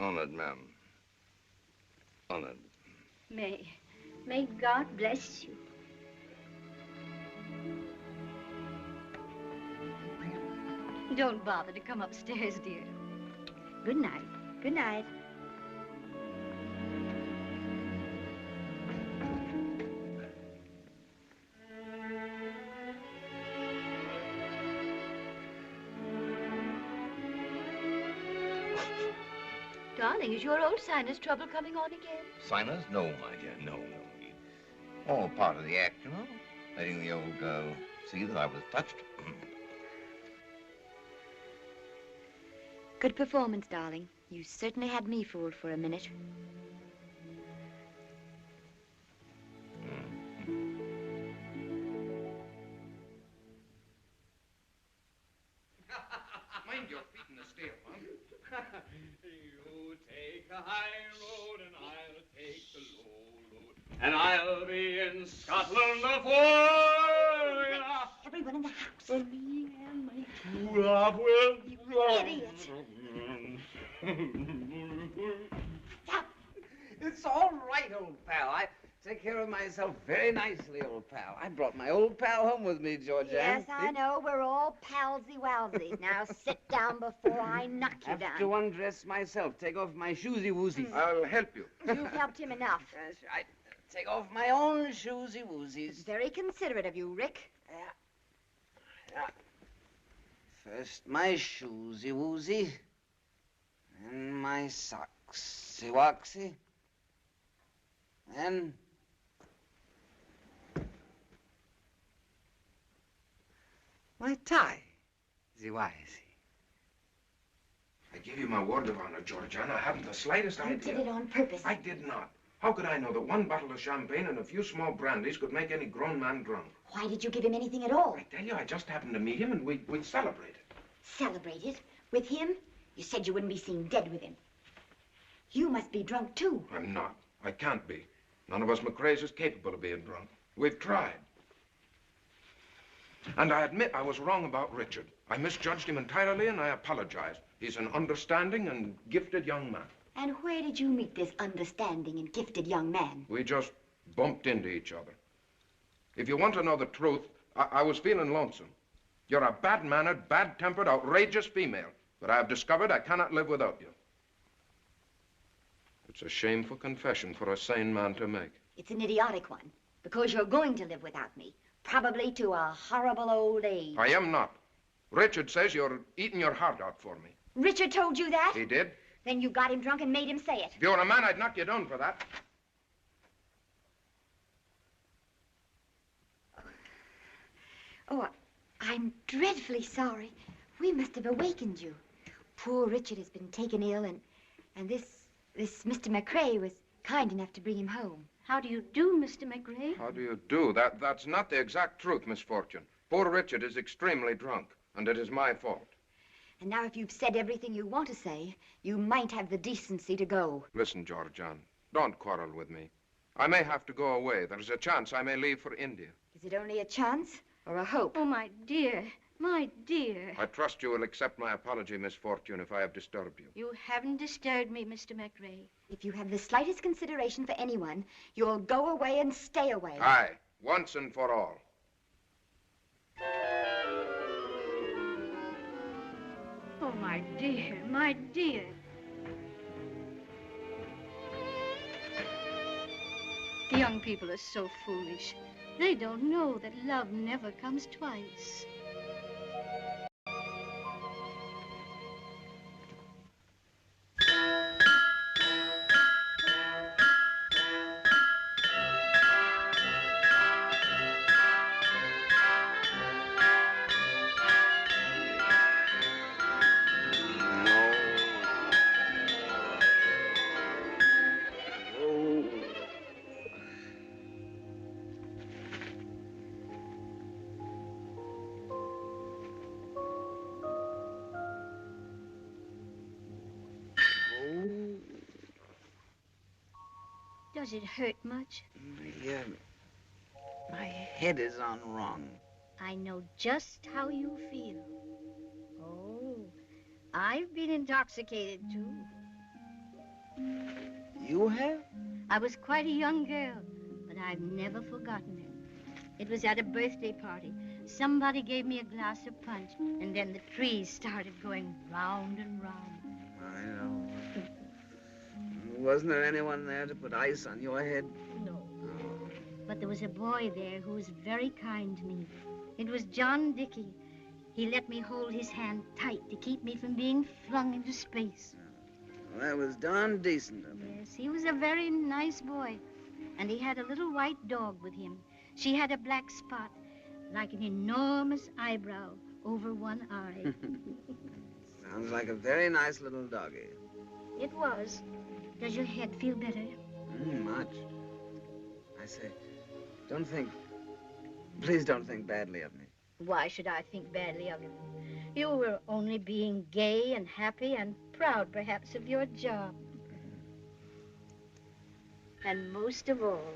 Honored, ma'am. Honored. May God bless you. Don't bother to come upstairs, dear. Good night. Good night. Darling, is your old sinus trouble coming on again? Sinus? No, my dear, no. All part of the act, you know. Letting the old girl see that I was touched. Good performance, darling. You certainly had me fooled for a minute. Mind your feet in the steel, huh? You take the high road and I'll take the low road. And I'll be in Scotland before everyone in the house. For me and my true love will Idiot. It's all right, old pal. I take care of myself very nicely, old pal. I brought my old pal home with me, Georgiana. Yes, I know. We're all palsy-walsy. Now sit down before I knock you down. I have to undress myself. Take off my shoosy-woosies. I'll help you. You've helped him enough. That's right. Take off my own shoosy-woosies. Very considerate of you, Rick. Yeah. First my shoosy-woosie. Then my socksy-wocksy. Then my tie, the-wisey. I give you my word of honor, Georgiana. I haven't the slightest idea. You did it on purpose. I did not. How could I know that one bottle of champagne and a few small brandies could make any grown man drunk? Why did you give him anything at all? I tell you, I just happened to meet him and we'd celebrated. Celebrated? With him? You said you wouldn't be seen dead with him. You must be drunk, too. I'm not. I can't be. None of us McRae's is capable of being drunk. We've tried. And I admit I was wrong about Richard. I misjudged him entirely, and I apologize. He's an understanding and gifted young man. And where did you meet this understanding and gifted young man? We just bumped into each other. If you want to know the truth, I was feeling lonesome. You're a bad-mannered, bad-tempered, outrageous female, but I have discovered I cannot live without you. It's a shameful confession for a sane man to make. It's an idiotic one, because you're going to live without me, probably to a horrible old age. I am not. Richard says you're eating your heart out for me. Richard told you that? He did. Then you got him drunk and made him say it. If you were a man, I'd knock you down for that. Oh, I'm dreadfully sorry. We must have awakened you. Poor Richard has been taken ill, and this Mr. McRae was kind enough to bring him home. How do you do, Mr. McRae? How do you do? That's not the exact truth, Miss Fortune. Poor Richard is extremely drunk, and it is my fault. And now if you've said everything you want to say, you might have the decency to go. Listen, Georgiana, don't quarrel with me. I may have to go away. There's a chance I may leave for India. Is it only a chance or a hope? Oh, my dear. My dear. I trust you will accept my apology, Miss Fortune, if I have disturbed you. You haven't disturbed me, Mr. McRae. If you have the slightest consideration for anyone, you'll go away and stay away. Aye, once and for all. Oh, my dear, my dear. Young people are so foolish. They don't know that love never comes twice. Does it hurt much? My head is on wrong. I know just how you feel. Oh, I've been intoxicated, too. You have? I was quite a young girl, but I've never forgotten him. It was at a birthday party. Somebody gave me a glass of punch, and then the trees started going round and round. I know. Wasn't there anyone there to put ice on your head? No. But there was a boy there who was very kind to me. It was John Dickey. He let me hold his hand tight to keep me from being flung into space. Well, that was darn decent of him. Yes, he was a very nice boy. And he had a little white dog with him. She had a black spot, like an enormous eyebrow over one eye. Sounds like a very nice little doggie. It was. Does your head feel better? Much. I say, please don't think badly of me. Why should I think badly of you? You were only being gay and happy and proud, perhaps, of your job. And most of all,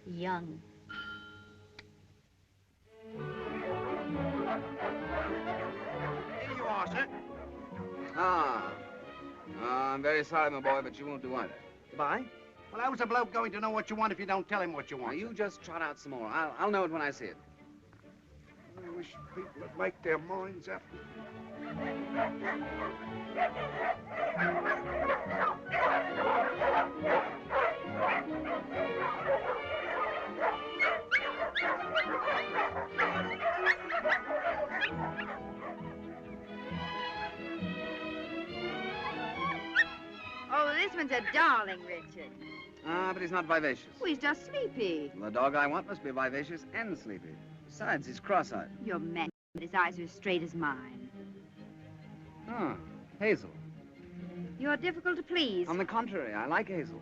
young. Here you are, sir. I'm very sorry, my boy, but you won't do either. Goodbye. Well, how's a bloke going to know what you want if you don't tell him what you want? Now, you just trot out some more. I'll know it when I see it. I wish people would make their minds up. Oh, this one's a darling, Richard. But he's not vivacious. Oh, he's just sleepy. The dog I want must be vivacious and sleepy. Besides, he's cross-eyed. You're mad, but his eyes are as straight as mine. Oh, Hazel. You're difficult to please. On the contrary, I like Hazel.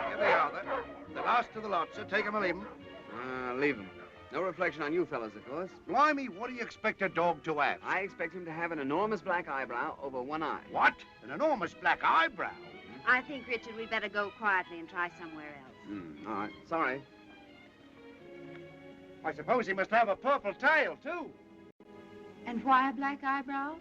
Here they are, then. The last of the lot, sir. Take 'em or leave 'em. Leave him. No reflection on you fellas, of course. Blimey, what do you expect a dog to have? I expect him to have an enormous black eyebrow over one eye. What? An enormous black eyebrow? I think, Richard, we'd better go quietly and try somewhere else. All right. Sorry. I suppose he must have a purple tail, too. And why a black eyebrow?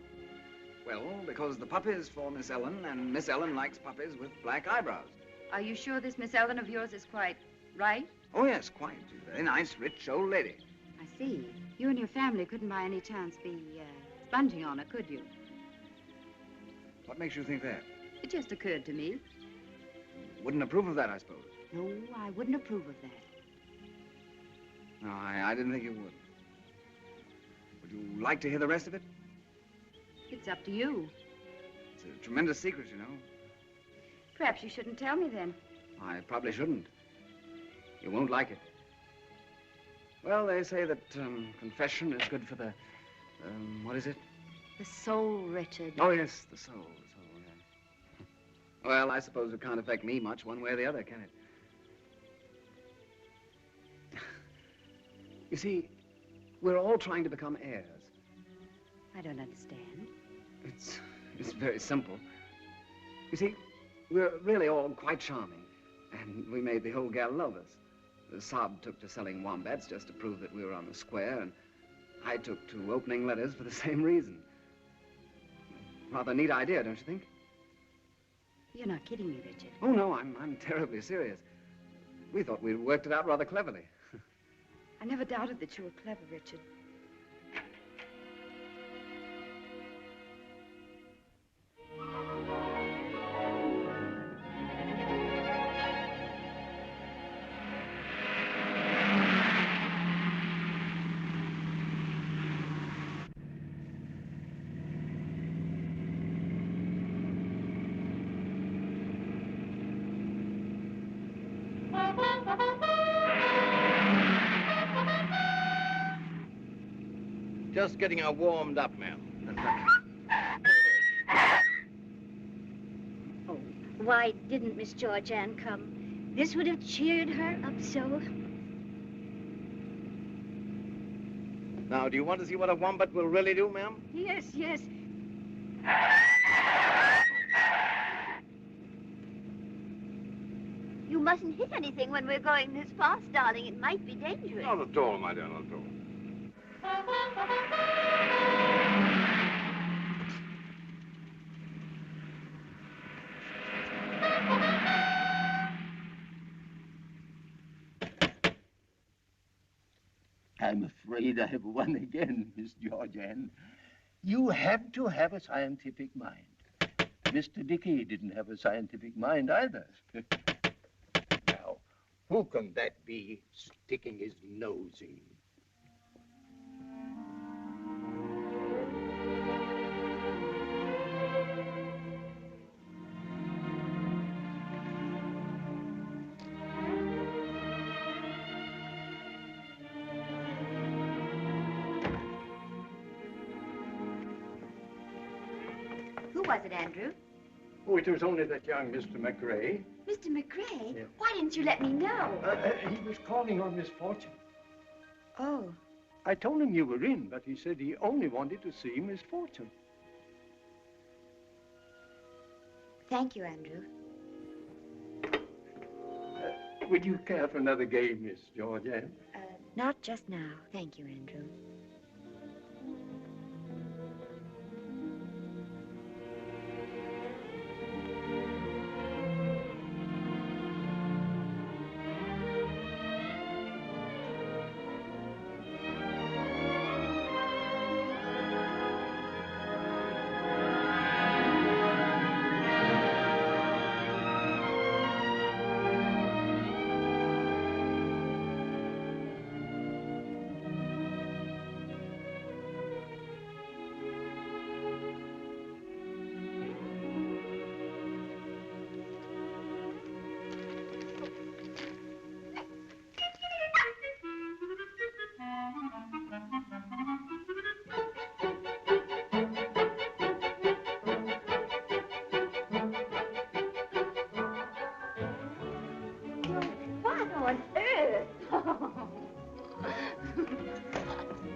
Well, because the puppy's for Miss Ellen, and Miss Ellen likes puppies with black eyebrows. Are you sure this Miss Ellen of yours is quite right? Oh, yes, quite. She's a very nice, rich old lady. I see. You and your family couldn't by any chance be sponging on her, could you? What makes you think that? It just occurred to me. Wouldn't approve of that, I suppose. No, I wouldn't approve of that. No, I didn't think you would. Would you like to hear the rest of it? It's up to you. It's a tremendous secret, you know. Perhaps you shouldn't tell me then. I probably shouldn't. You won't like it. Well, they say that confession is good for the, what is it? The soul, Richard. Oh, yes, the soul, yeah. Well, I suppose it can't affect me much one way or the other, can it? You see, we're all trying to become heirs. I don't understand. It's very simple. You see, we're really all quite charming, and we made the whole gal love us. The Sob took to selling wombats just to prove that we were on the square, and I took to opening letters for the same reason. Rather neat idea, don't you think? You're not kidding me, Richard. Oh, no, I'm terribly serious. We thought we'd worked it out rather cleverly. I never doubted that you were clever, Richard. Just getting her warmed up, ma'am. Oh, why didn't Miss Georgianne come? This would have cheered her up so. Now, do you want to see what a wombat will really do, ma'am? Yes, yes. You mustn't hit anything when we're going this fast, darling. It might be dangerous. Not at all, my dear, not at all. I'm afraid I've won again, Miss Georgianne. You have to have a scientific mind. Mr. Dickey didn't have a scientific mind either. Now, who can that be sticking his nose in? Who was it, Andrew? Oh, it was only that young Mr. McRae. Mr. McRae? Yeah. Why didn't you let me know? He was calling on Miss Fortune. Oh. I told him you were in, but he said he only wanted to see Miss Fortune. Thank you, Andrew. Would you care for another game, Miss Georgianne? Not just now. Thank you, Andrew.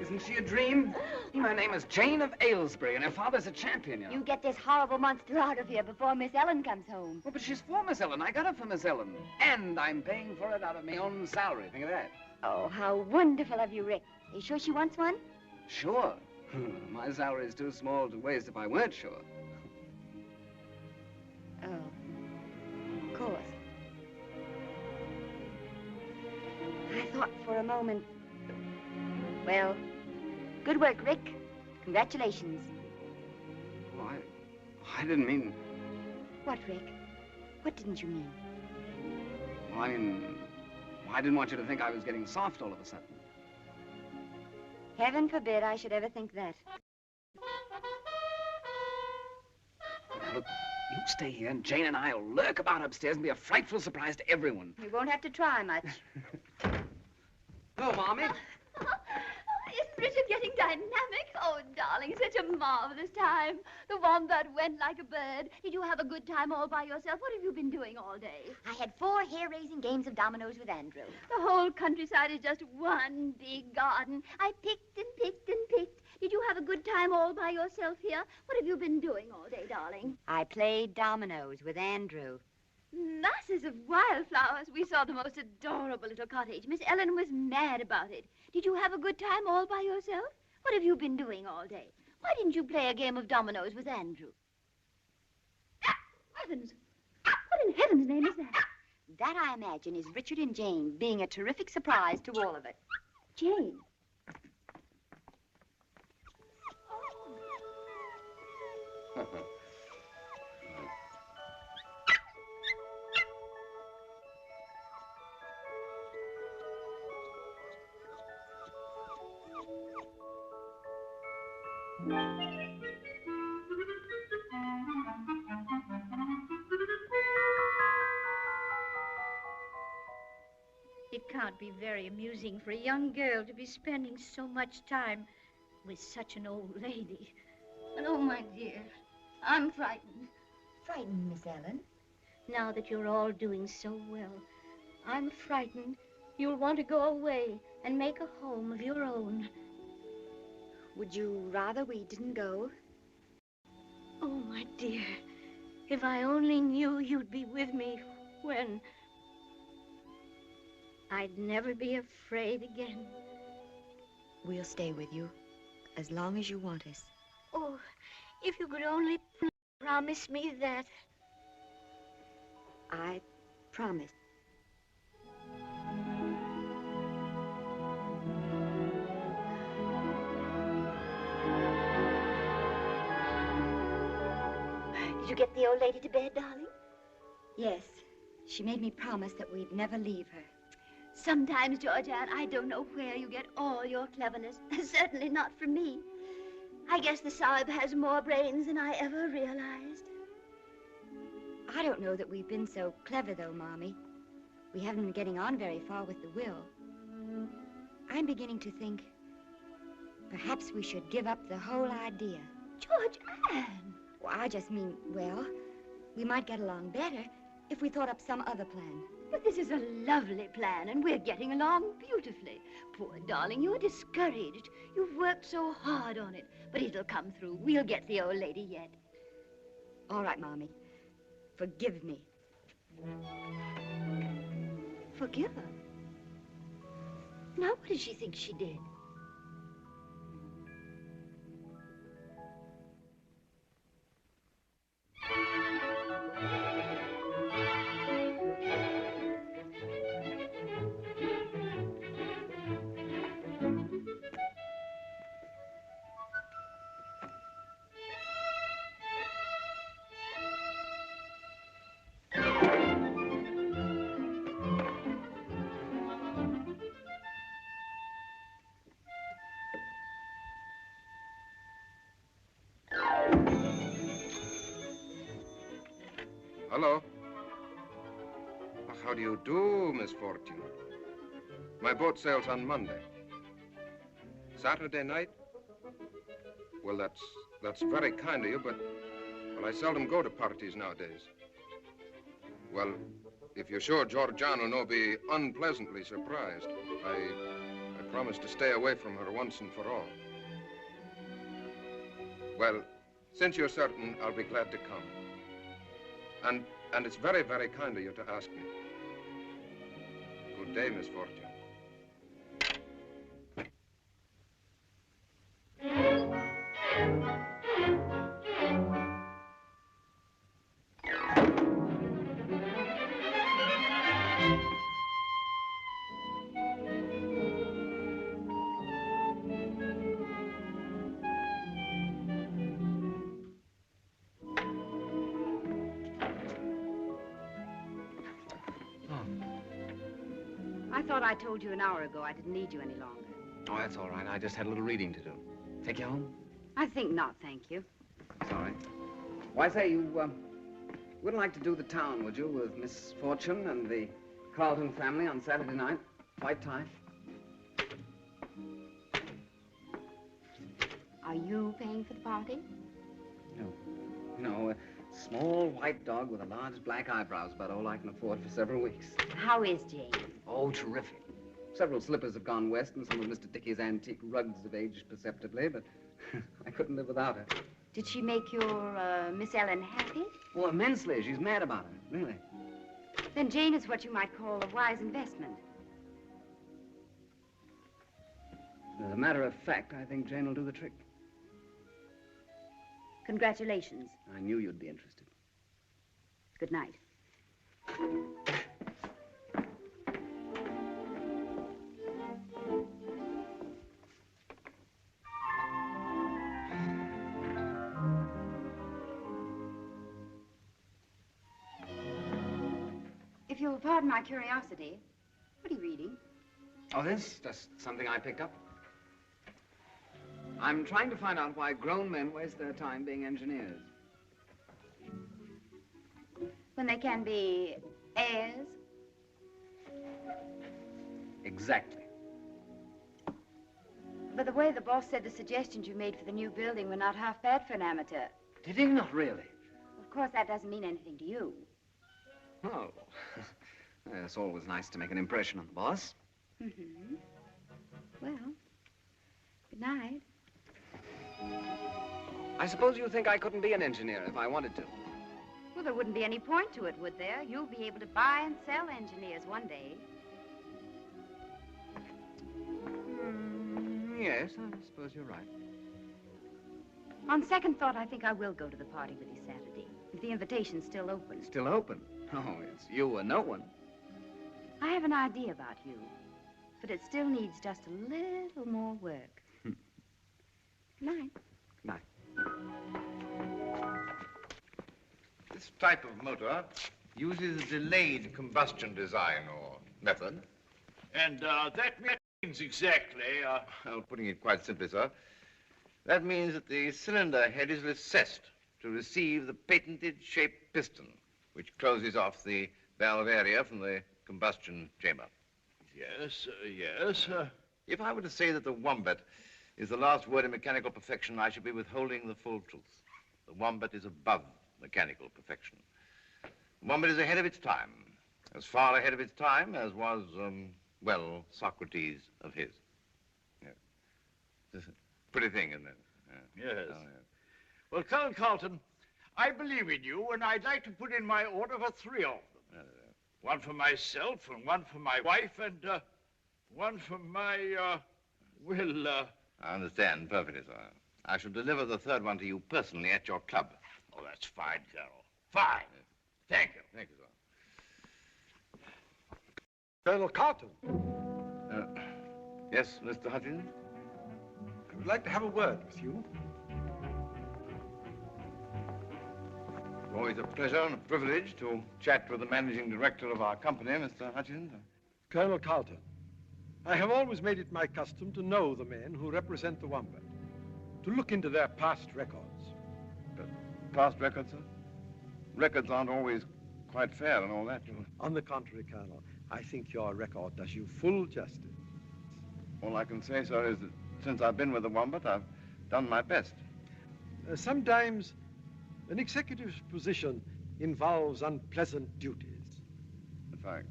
Isn't she a dream? Her name is Jane of Aylesbury, and her father's a champion, you know. You get this horrible monster out of here before Miss Ellen comes home. Oh, but she's for Miss Ellen. I got her for Miss Ellen. And I'm paying for it out of my own salary. Think of that. Oh, how wonderful of you, Rick. Are you sure she wants one? Sure. My salary is too small to waste if I weren't sure. Oh, of course. I thought for a moment... Well, good work, Rick. Congratulations. Oh, I didn't mean... What, Rick? What didn't you mean? Well, I mean, I didn't want you to think I was getting soft all of a sudden. Heaven forbid I should ever think that. Now, look, you stay here, and Jane and I will lurk about upstairs and be a frightful surprise to everyone. We won't have to try much. Hello, Mommy. Isn't Richard getting dynamic? Oh, darling, such a marvelous time. The wombat went like a bird. Did you have a good time all by yourself? What have you been doing all day? I had 4 hair-raising games of dominoes with Andrew. The whole countryside is just one big garden. I picked and picked and picked. Did you have a good time all by yourself here? What have you been doing all day, darling? I played dominoes with Andrew. Masses of wildflowers. We saw the most adorable little cottage. Miss Ellen was mad about it. Did you have a good time all by yourself? What have you been doing all day? Why didn't you play a game of dominoes with Andrew? Heavens! What in heaven's name is that? That, I imagine, is Richard and Jane being a terrific surprise to all of us. Jane? It can't be very amusing for a young girl to be spending so much time with such an old lady. And oh, my dear, I'm frightened. Frightened, Miss Ellen? Now that you're all doing so well, I'm frightened you'll want to go away and make a home of your own. Would you rather we didn't go? Oh, my dear, if I only knew you'd be with me when... I'd never be afraid again. We'll stay with you. as long as you want us. Oh, if you could only promise me that. I promise. Did you get the old lady to bed, darling? Yes. She made me promise that we'd never leave her. Sometimes, Georgianne, I don't know where you get all your cleverness. Certainly not from me. I guess the Sahib has more brains than I ever realized. I don't know that we've been so clever, though, Mommy. We haven't been getting on very far with the will. I'm beginning to think perhaps we should give up the whole idea. Georgianne! Well, I just mean, well, we might get along better if we thought up some other plan. But this is a lovely plan, and we're getting along beautifully. Poor darling, you're discouraged. You've worked so hard on it. But it'll come through. We'll get the old lady yet. All right, Mommy. Forgive me. Forgive her? Now, what does she think she did? Hello. How do you do, Miss Fortune? My boat sails on Monday. Saturday night? Well, that's very kind of you, but I seldom go to parties nowadays. Well, if you're sure Georgianne will not be unpleasantly surprised, I promise to stay away from her once and for all. Well, since you're certain, I'll be glad to come. And it's very, very kind of you to ask me. Good day, Miss Fortune. I thought I told you an hour ago I didn't need you any longer. Oh, that's all right. I just had a little reading to do. Take you home? I think not, thank you. It's all right. Why, say, you wouldn't like to do the town, would you, with Miss Fortune and the Carlton family on Saturday night? White tie? Are you paying for the party? No, a small white dog with a large black eyebrows, about all I can afford for several weeks. How is Jane? Oh, terrific. Several slippers have gone west, and some of Mr. Dickey's antique rugs have aged perceptibly, but I couldn't live without her. Did she make your Miss Ellen happy? Oh, immensely. She's mad about her, really. Then Jane is what you might call a wise investment. As a matter of fact, I think Jane will do the trick. Congratulations. I knew you'd be interested. Good night. If you'll pardon my curiosity, what are you reading? Oh, this? Just something I picked up. I'm trying to find out why grown men waste their time being engineers. When they can be heirs? Exactly. By the way, the boss said the suggestions you made for the new building were not half bad for an amateur. Did he? Not really? Of course, that doesn't mean anything to you. Oh. It's always nice to make an impression on the boss. Mm-hmm. Well, good night. I suppose you think I couldn't be an engineer if I wanted to. Well, there wouldn't be any point to it, would there? You'll be able to buy and sell engineers one day. Yes, I suppose you're right. On second thought, I think I will go to the party with you Saturday, if the invitation's still open. Still open? Oh, it's you or no one. I have an idea about you, but it still needs just a little more work. Good night. Night. This type of motor uses a delayed combustion design or method. And that means exactly, Well, putting it quite simply, sir, that means that the cylinder head is recessed to receive the patented shaped piston, which closes off the valve area from the combustion chamber. Yes, yes. If I were to say that the wombat is the last word in mechanical perfection, I should be withholding the full truth. The wombat is above mechanical perfection. The wombat is ahead of its time, as far ahead of its time as was, well, Socrates of his. Yeah. It's a pretty thing, isn't it? Yeah. Yes. Oh, yeah. Well, Colonel Carlton, I believe in you, and I'd like to put in my order for 3 of them. One for myself, and one for my wife, and one for my, I understand perfectly, sir. I shall deliver the third one to you personally at your club. Oh, that's fine, Colonel. Fine. Thank you. Thank you, sir. Colonel Carlton. Yes, Mr. Hutchins? I would like to have a word with you. Always a pleasure and a privilege to chat with the managing director of our company, Mr. Hutchins. Colonel Carlton, I have always made it my custom to know the men who represent the Wombat, to look into their past records. Past records, sir? Records aren't always quite fair and all that. On the contrary, Colonel, I think your record does you full justice. All I can say, sir, is that since I've been with the Wombat, I've done my best. Sometimes an executive's position involves unpleasant duties. I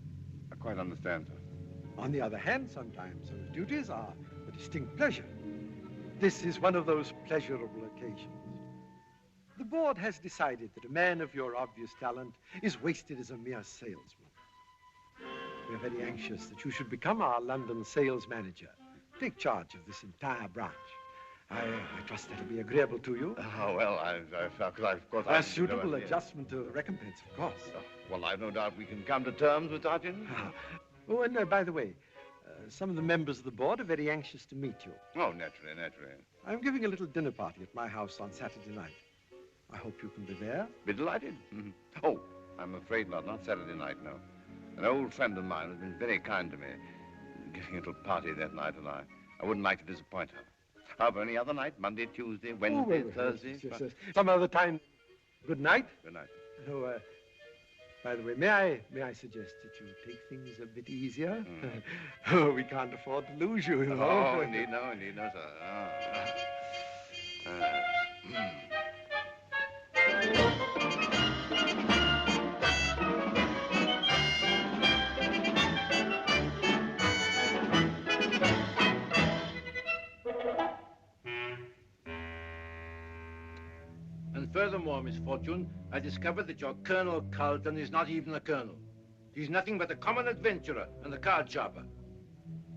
quite understand, sir. On the other hand, sometimes those duties are a distinct pleasure. This is one of those pleasurable occasions. The board has decided that a man of your obvious talent is wasted as a mere salesman. We are very anxious that you should become our London sales manager. Take charge of this entire branch. I trust that'll be agreeable to you. Oh, well, of course... A suitable adjustment to the recompense, of course. Well, I've no doubt we can come to terms with Hutchins. Oh, and by the way, some of the members of the board are very anxious to meet you. Oh, naturally, naturally. I'm giving a little dinner party at my house on Saturday night. I hope you can be there. Be delighted. Oh, I'm afraid not Saturday night, no. An old friend of mine has been very kind to me, giving a little party that night, and I wouldn't like to disappoint her. However, any other night, Monday, Tuesday, Wednesday, Thursday... Yes. Some other time. Good night. Good night. Oh, by the way, may I suggest that you take things a bit easier? Oh, we can't afford to lose you, you know. Oh, indeed, no, sir. And furthermore, Miss Fortune, I discovered that your Colonel Carlton is not even a colonel. He's nothing but a common adventurer and a card sharper.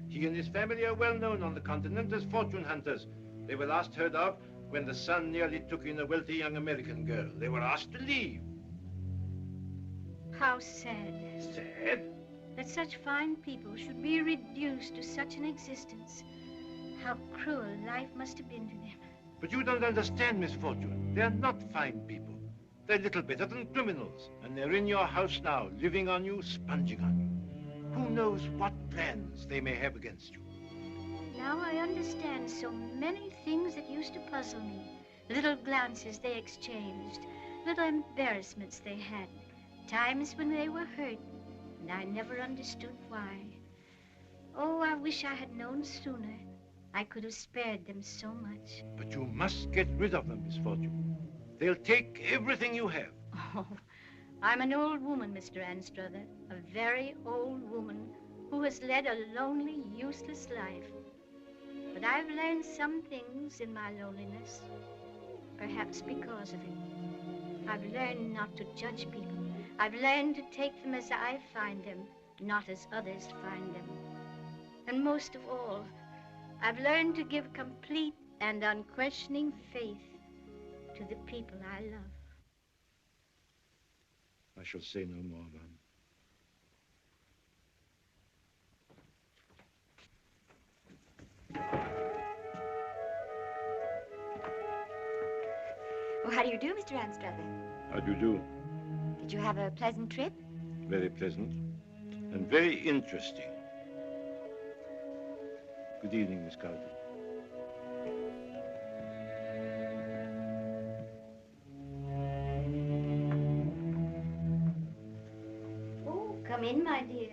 He and his family are well known on the continent as fortune hunters. They were last heard of when the son nearly took in a wealthy young American girl. They were asked to leave. How sad. Sad? That such fine people should be reduced to such an existence. How cruel life must have been to them. But you don't understand, Miss Fortune. They're not fine people. They're little better than criminals. And they're in your house now, living on you, sponging on you. Who knows what plans they may have against you. Now I understand so many things that used to puzzle me. Little glances they exchanged, little embarrassments they had, times when they were hurt, and I never understood why. Oh, I wish I had known sooner. I could have spared them so much. But you must get rid of them, Miss Fortune. They'll take everything you have. Oh, I'm an old woman, Mr. Anstruther, a very old woman who has led a lonely, useless life. But I've learned some things in my loneliness, perhaps because of it. I've learned not to judge people. I've learned to take them as I find them, not as others find them. And most of all, I've learned to give complete and unquestioning faith to the people I love. I shall say no more, ma'am. Oh, how do you do, Mr. Anstruther? How do you do? Did you have a pleasant trip? Very pleasant and very interesting. Good evening, Miss Carlton. Oh, come in, my dear.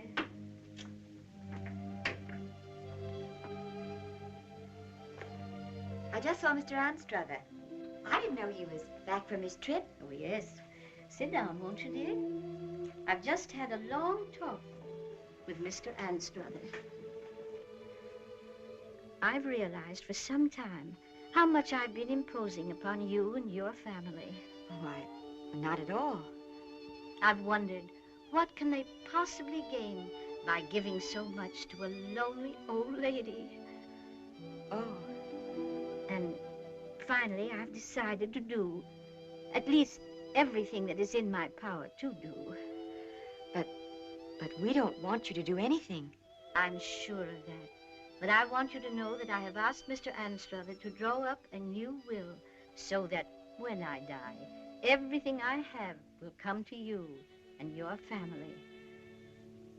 I just saw Mr. Anstruther. I didn't know he was back from his trip. Oh, yes. Sit down, won't you, dear? I've just had a long talk with Mr. Anstruther. I've realized for some time how much I've been imposing upon you and your family. Oh, not at all. I've wondered, what can they possibly gain by giving so much to a lonely old lady? Oh. And finally, I've decided to do at least everything that is in my power to do. But we don't want you to do anything. I'm sure of that. But I want you to know that I have asked Mr. Anstruther to draw up a new will so that when I die, everything I have will come to you and your family.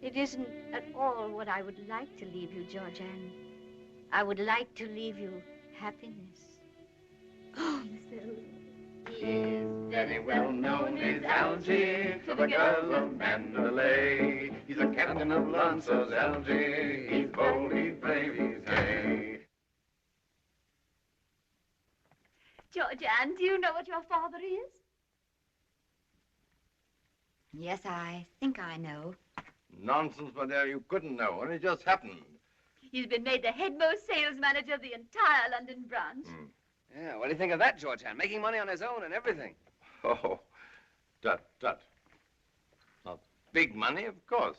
It isn't at all what I would like to leave you, Georgianne. I would like to leave you happiness. Oh, Miss Little. Is very well known as Algy to the girls of Mandalay. He's a captain of Lancers, Algy. He's bold, he's brave, he's gay. Georgianne, do you know what your father is? Yes, I think I know. Nonsense, my dear. You couldn't know. Only just happened. He's been made the headmost sales manager of the entire London branch. Yeah, what do you think of that, Georgianne? Making money on his own and everything. Oh, tut. Not big money, of course.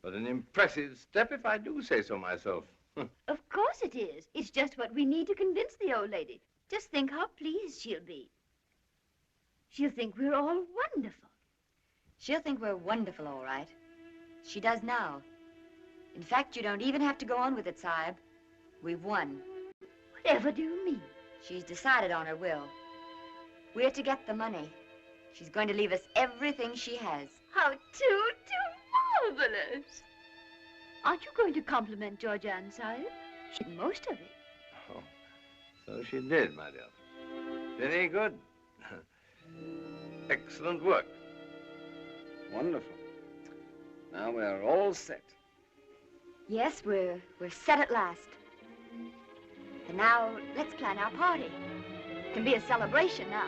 But an impressive step, if I do say so myself. Of course it is. It's just what we need to convince the old lady. Just think how pleased she'll be. She'll think we're all wonderful. She'll think we're wonderful, all right. She does now. In fact, you don't even have to go on with it, Sahib. We've won. Whatever do you mean? She's decided on her will. We're to get the money. She's going to leave us everything she has. How too marvelous. Aren't you going to compliment Georgianne, Sahib? She did most of it. Oh, so she did, my dear. Very good. Excellent work. Wonderful. Now we're all set. Yes, we're set at last. And now, let's plan our party. It can be a celebration now.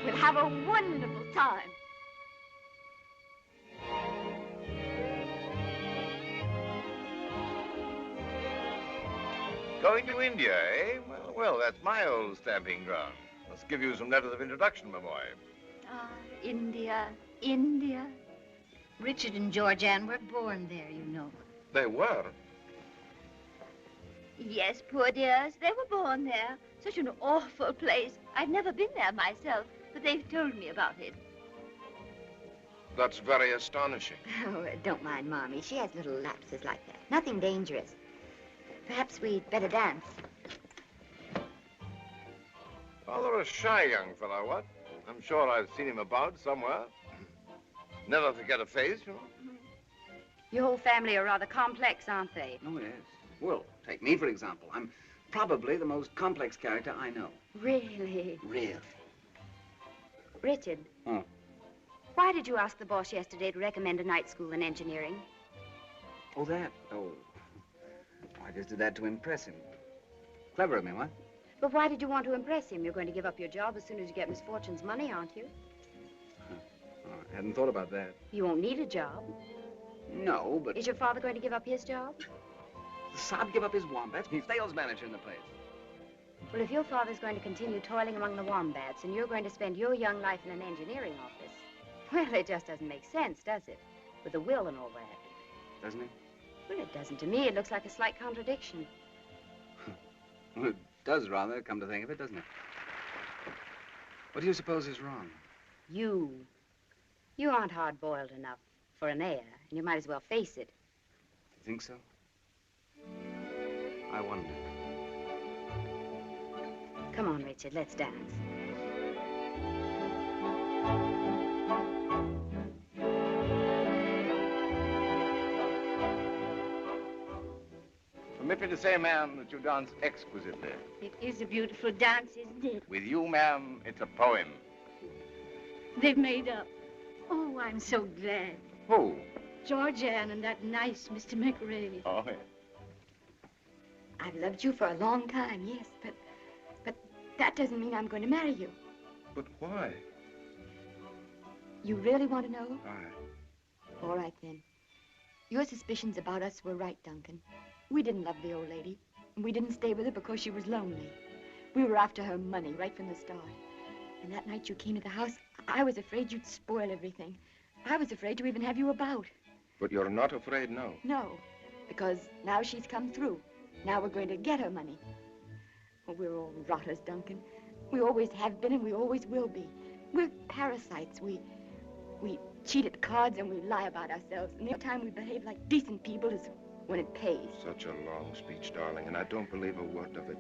We'll have a wonderful time. Going to India, eh? Well, that's my old stamping ground. Let's give you some letters of introduction, my boy. Ah, India, India. Richard and Georgianne were born there, you know. They were? Yes, poor dears. They were born there. Such an awful place. I've never been there myself, but they've told me about it. That's very astonishing. Oh, don't mind Mommy. She has little lapses like that. Nothing dangerous. Perhaps we'd better dance. Rather a shy young fellow, what? I'm sure I've seen him about somewhere. Never forget a face, you know. Your whole family are rather complex, aren't they? Oh, yes. Well, take me, for example. I'm probably the most complex character I know. Really? Really? Richard. Oh. Why did you ask the boss yesterday to recommend a night school in engineering? Oh, that? Oh. I just did that to impress him. Clever of me, what? But why did you want to impress him? You're going to give up your job as soon as you get Miss Fortune's money, aren't you? Oh, I hadn't thought about that. You won't need a job. No, but... Is your father going to give up his job? Saab give up his wombats? He's sales manager in the place. Well, if your father's going to continue toiling among the wombats and you're going to spend your young life in an engineering office, well, it just doesn't make sense, does it? With a will and all that. Doesn't it? Well, it doesn't to me. It looks like a slight contradiction. Well, it does rather, come to think of it, doesn't it? What do you suppose is wrong? You. You aren't hard-boiled enough for an heir, and you might as well face it. You think so? I wonder. Come on, Richard, let's dance. Permit me to say, ma'am, that you dance exquisitely. It is a beautiful dance, isn't it? With you, ma'am, it's a poem. They've made up. Oh, I'm so glad. Who? Georgianne and that nice Mr. McRae. Oh, yes. I've loved you for a long time, yes, but that doesn't mean I'm going to marry you. But why? You really want to know? Aye. All right, then. Your suspicions about us were right, Duncan. We didn't love the old lady. And we didn't stay with her because she was lonely. We were after her money right from the start. And that night you came to the house, I was afraid you'd spoil everything. I was afraid to even have you about. But you're not afraid now. No, because now she's come through. Now we're going to get her money. Oh, we're all rotters, Duncan. We always have been and we always will be. We're parasites. We cheat at cards and we lie about ourselves. And the only time we behave like decent people is when it pays. Such a long speech, darling, and I don't believe a word of it.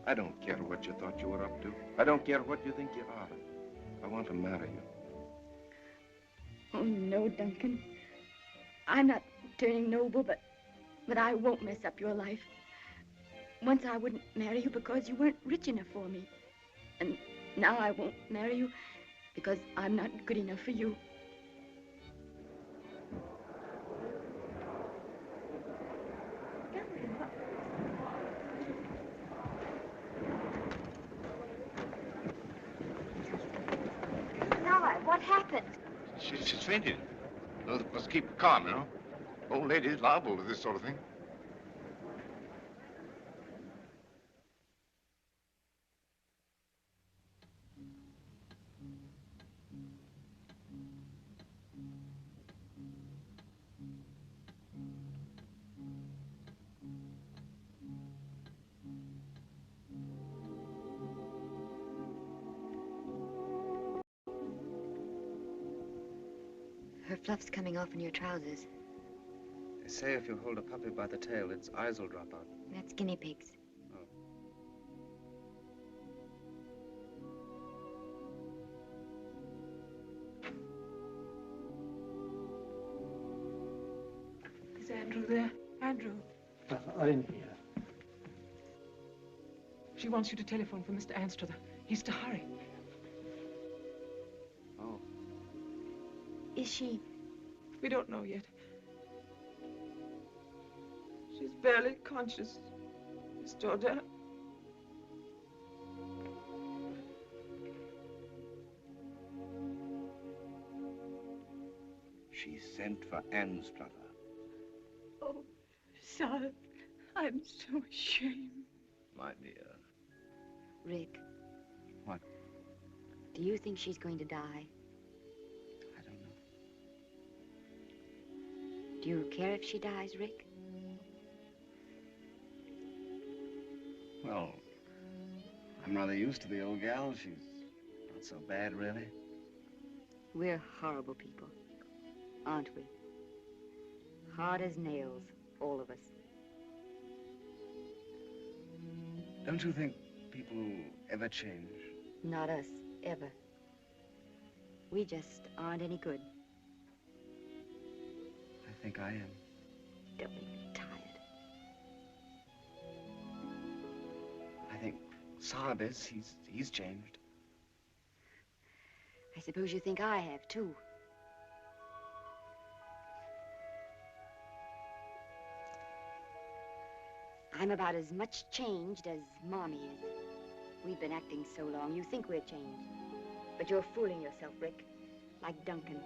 I don't care what you thought you were up to. I don't care what you think you are. I want to marry you. Oh, no, Duncan. I'm not turning noble, but I won't mess up your life. Once I wouldn't marry you because you weren't rich enough for me. And now I won't marry you because I'm not good enough for you. What happened? She's fainted. No, must keep calm, you know. Old lady's liable to this sort of thing. Her fluff's coming off in your trousers. They say if you hold a puppy by the tail, its eyes will drop out. That's guinea pigs. Is Andrew there? Andrew. I'm here. She wants you to telephone for Mr. Anstruther. He's to hurry. Oh. Is she? We don't know yet. She's barely conscious, Miss Georgia. She sent for Anstruther. Oh, Sol, I'm so ashamed. My dear. Rick. What? Do you think she's going to die? I don't know. Do you care if she dies, Rick? Well, I'm rather used to the old gal. She's not so bad, really. We're horrible people, aren't we? Hard as nails, all of us. Don't you think people ever change? Not us, ever. We just aren't any good. I think I am. Don't make me tired. I think Saab is. He's changed. I suppose you think I have, too. I'm about as much changed as Mommy is. We've been acting so long, you think we're changed. But you're fooling yourself, Rick. Like Duncan.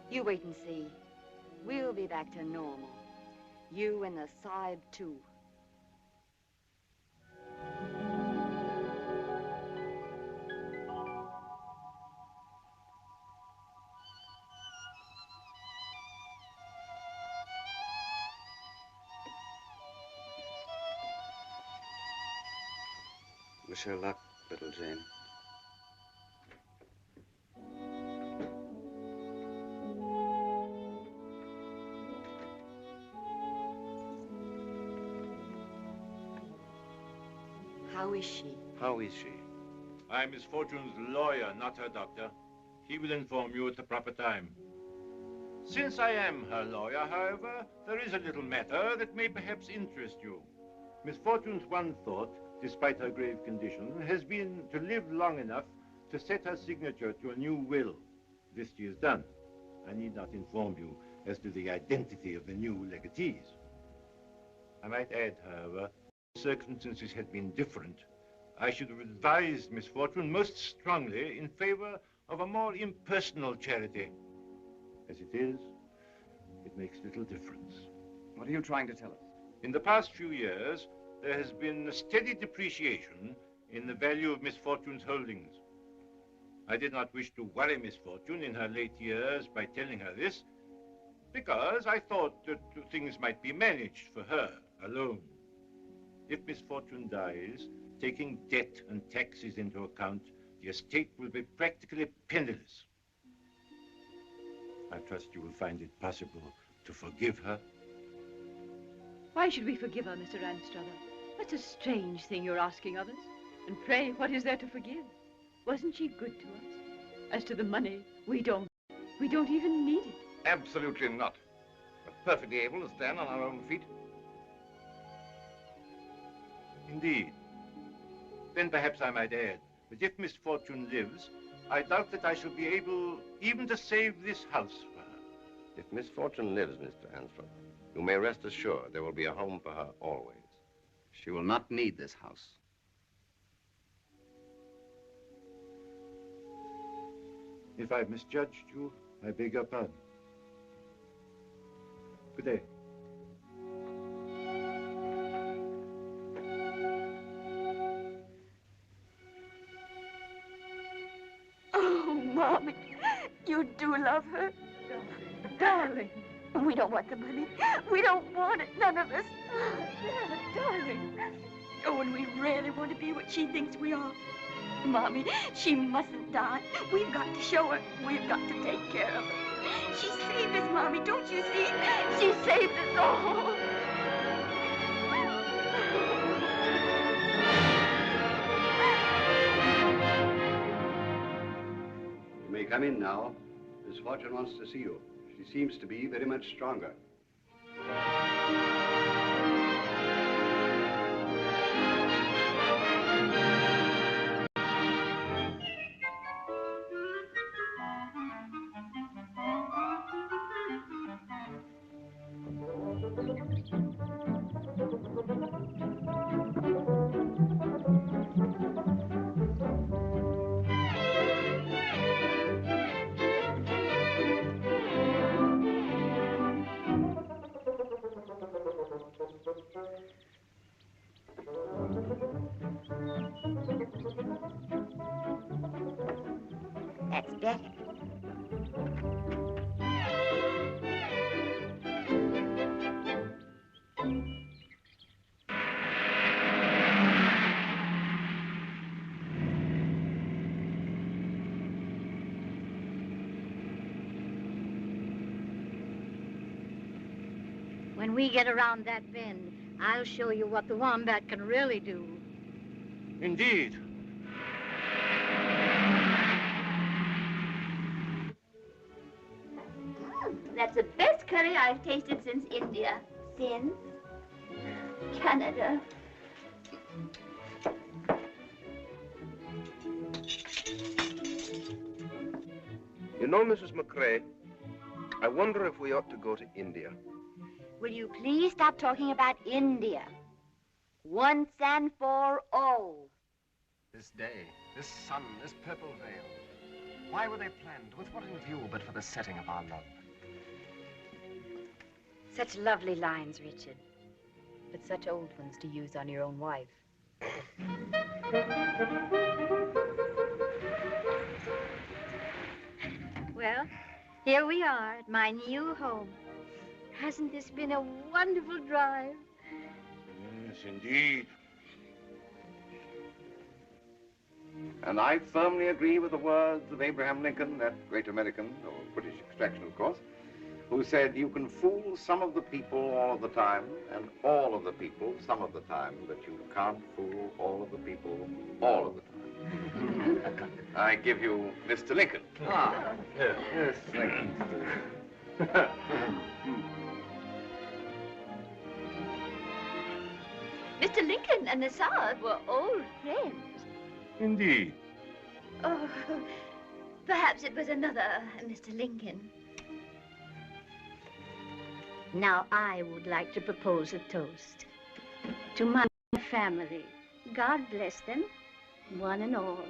You wait and see. We'll be back to normal. You and the Saab, too. Wish her luck, little Jane. How is she? How is she? I'm Miss Fortune's lawyer, not her doctor. He will inform you at the proper time. Since I am her lawyer, however, there is a little matter that may perhaps interest you. Miss Fortune's one thought, despite her grave condition, has been to live long enough to set her signature to a new will. This she has done. I need not inform you as to the identity of the new legatees. I might add, however, if circumstances had been different, I should have advised Miss Fortune most strongly in favor of a more impersonal charity. As it is, it makes little difference. What are you trying to tell us? In the past few years, there has been a steady depreciation in the value of Miss Fortune's holdings. I did not wish to worry Miss Fortune in her late years by telling her this, because I thought that things might be managed for her alone. If Miss Fortune dies, taking debt and taxes into account, the estate will be practically penniless. I trust you will find it possible to forgive her. Why should we forgive her, Mr. Anstruther? That's a strange thing you're asking of us. And pray, what is there to forgive? Wasn't she good to us? As to the money, we don't even need it. Absolutely not. We're perfectly able to stand on our own feet. Indeed. Then perhaps I might add that if Miss Fortune lives, I doubt that I shall be able even to save this house for her. If Miss Fortune lives, Mr. Anstruther, you may rest assured there will be a home for her always. She will not need this house. If I've misjudged you, I beg your pardon. Good day. Oh, Mommy, you do love her? Darling. We don't want the money. We don't want it, none of us. Yeah, darling. Oh, and we really want to be what she thinks we are. Mommy, she mustn't die. We've got to show her. We've got to take care of her. She saved us, Mommy, don't you see? She saved us all. You may come in now. Miss Fortune wants to see you. She seems to be very much stronger. That's better. When we get around that bend, I'll show you what the wombat can really do. Indeed. That's the best curry I've tasted since India. Since Canada. You know, Mrs. McCrae, I wonder if we ought to go to India. Will you please stop talking about India? Once and for all. This day, this sun, this purple veil. Why were they planned? With what in view but for the setting of our love? Such lovely lines, Richard. But such old ones to use on your own wife. Well, here we are at my new home. Hasn't this been a wonderful drive? Yes, indeed. And I firmly agree with the words of Abraham Lincoln, that great American, of British extraction, of course, who said you can fool some of the people all of the time and all of the people some of the time, but you can't fool all of the people all of the time. I give you Mr. Lincoln. Ah, yes, thank you. Mr. Lincoln and the Tsar were old friends. Indeed. Oh, perhaps it was another Mr. Lincoln. Now I would like to propose a toast to my family. God bless them, one and all.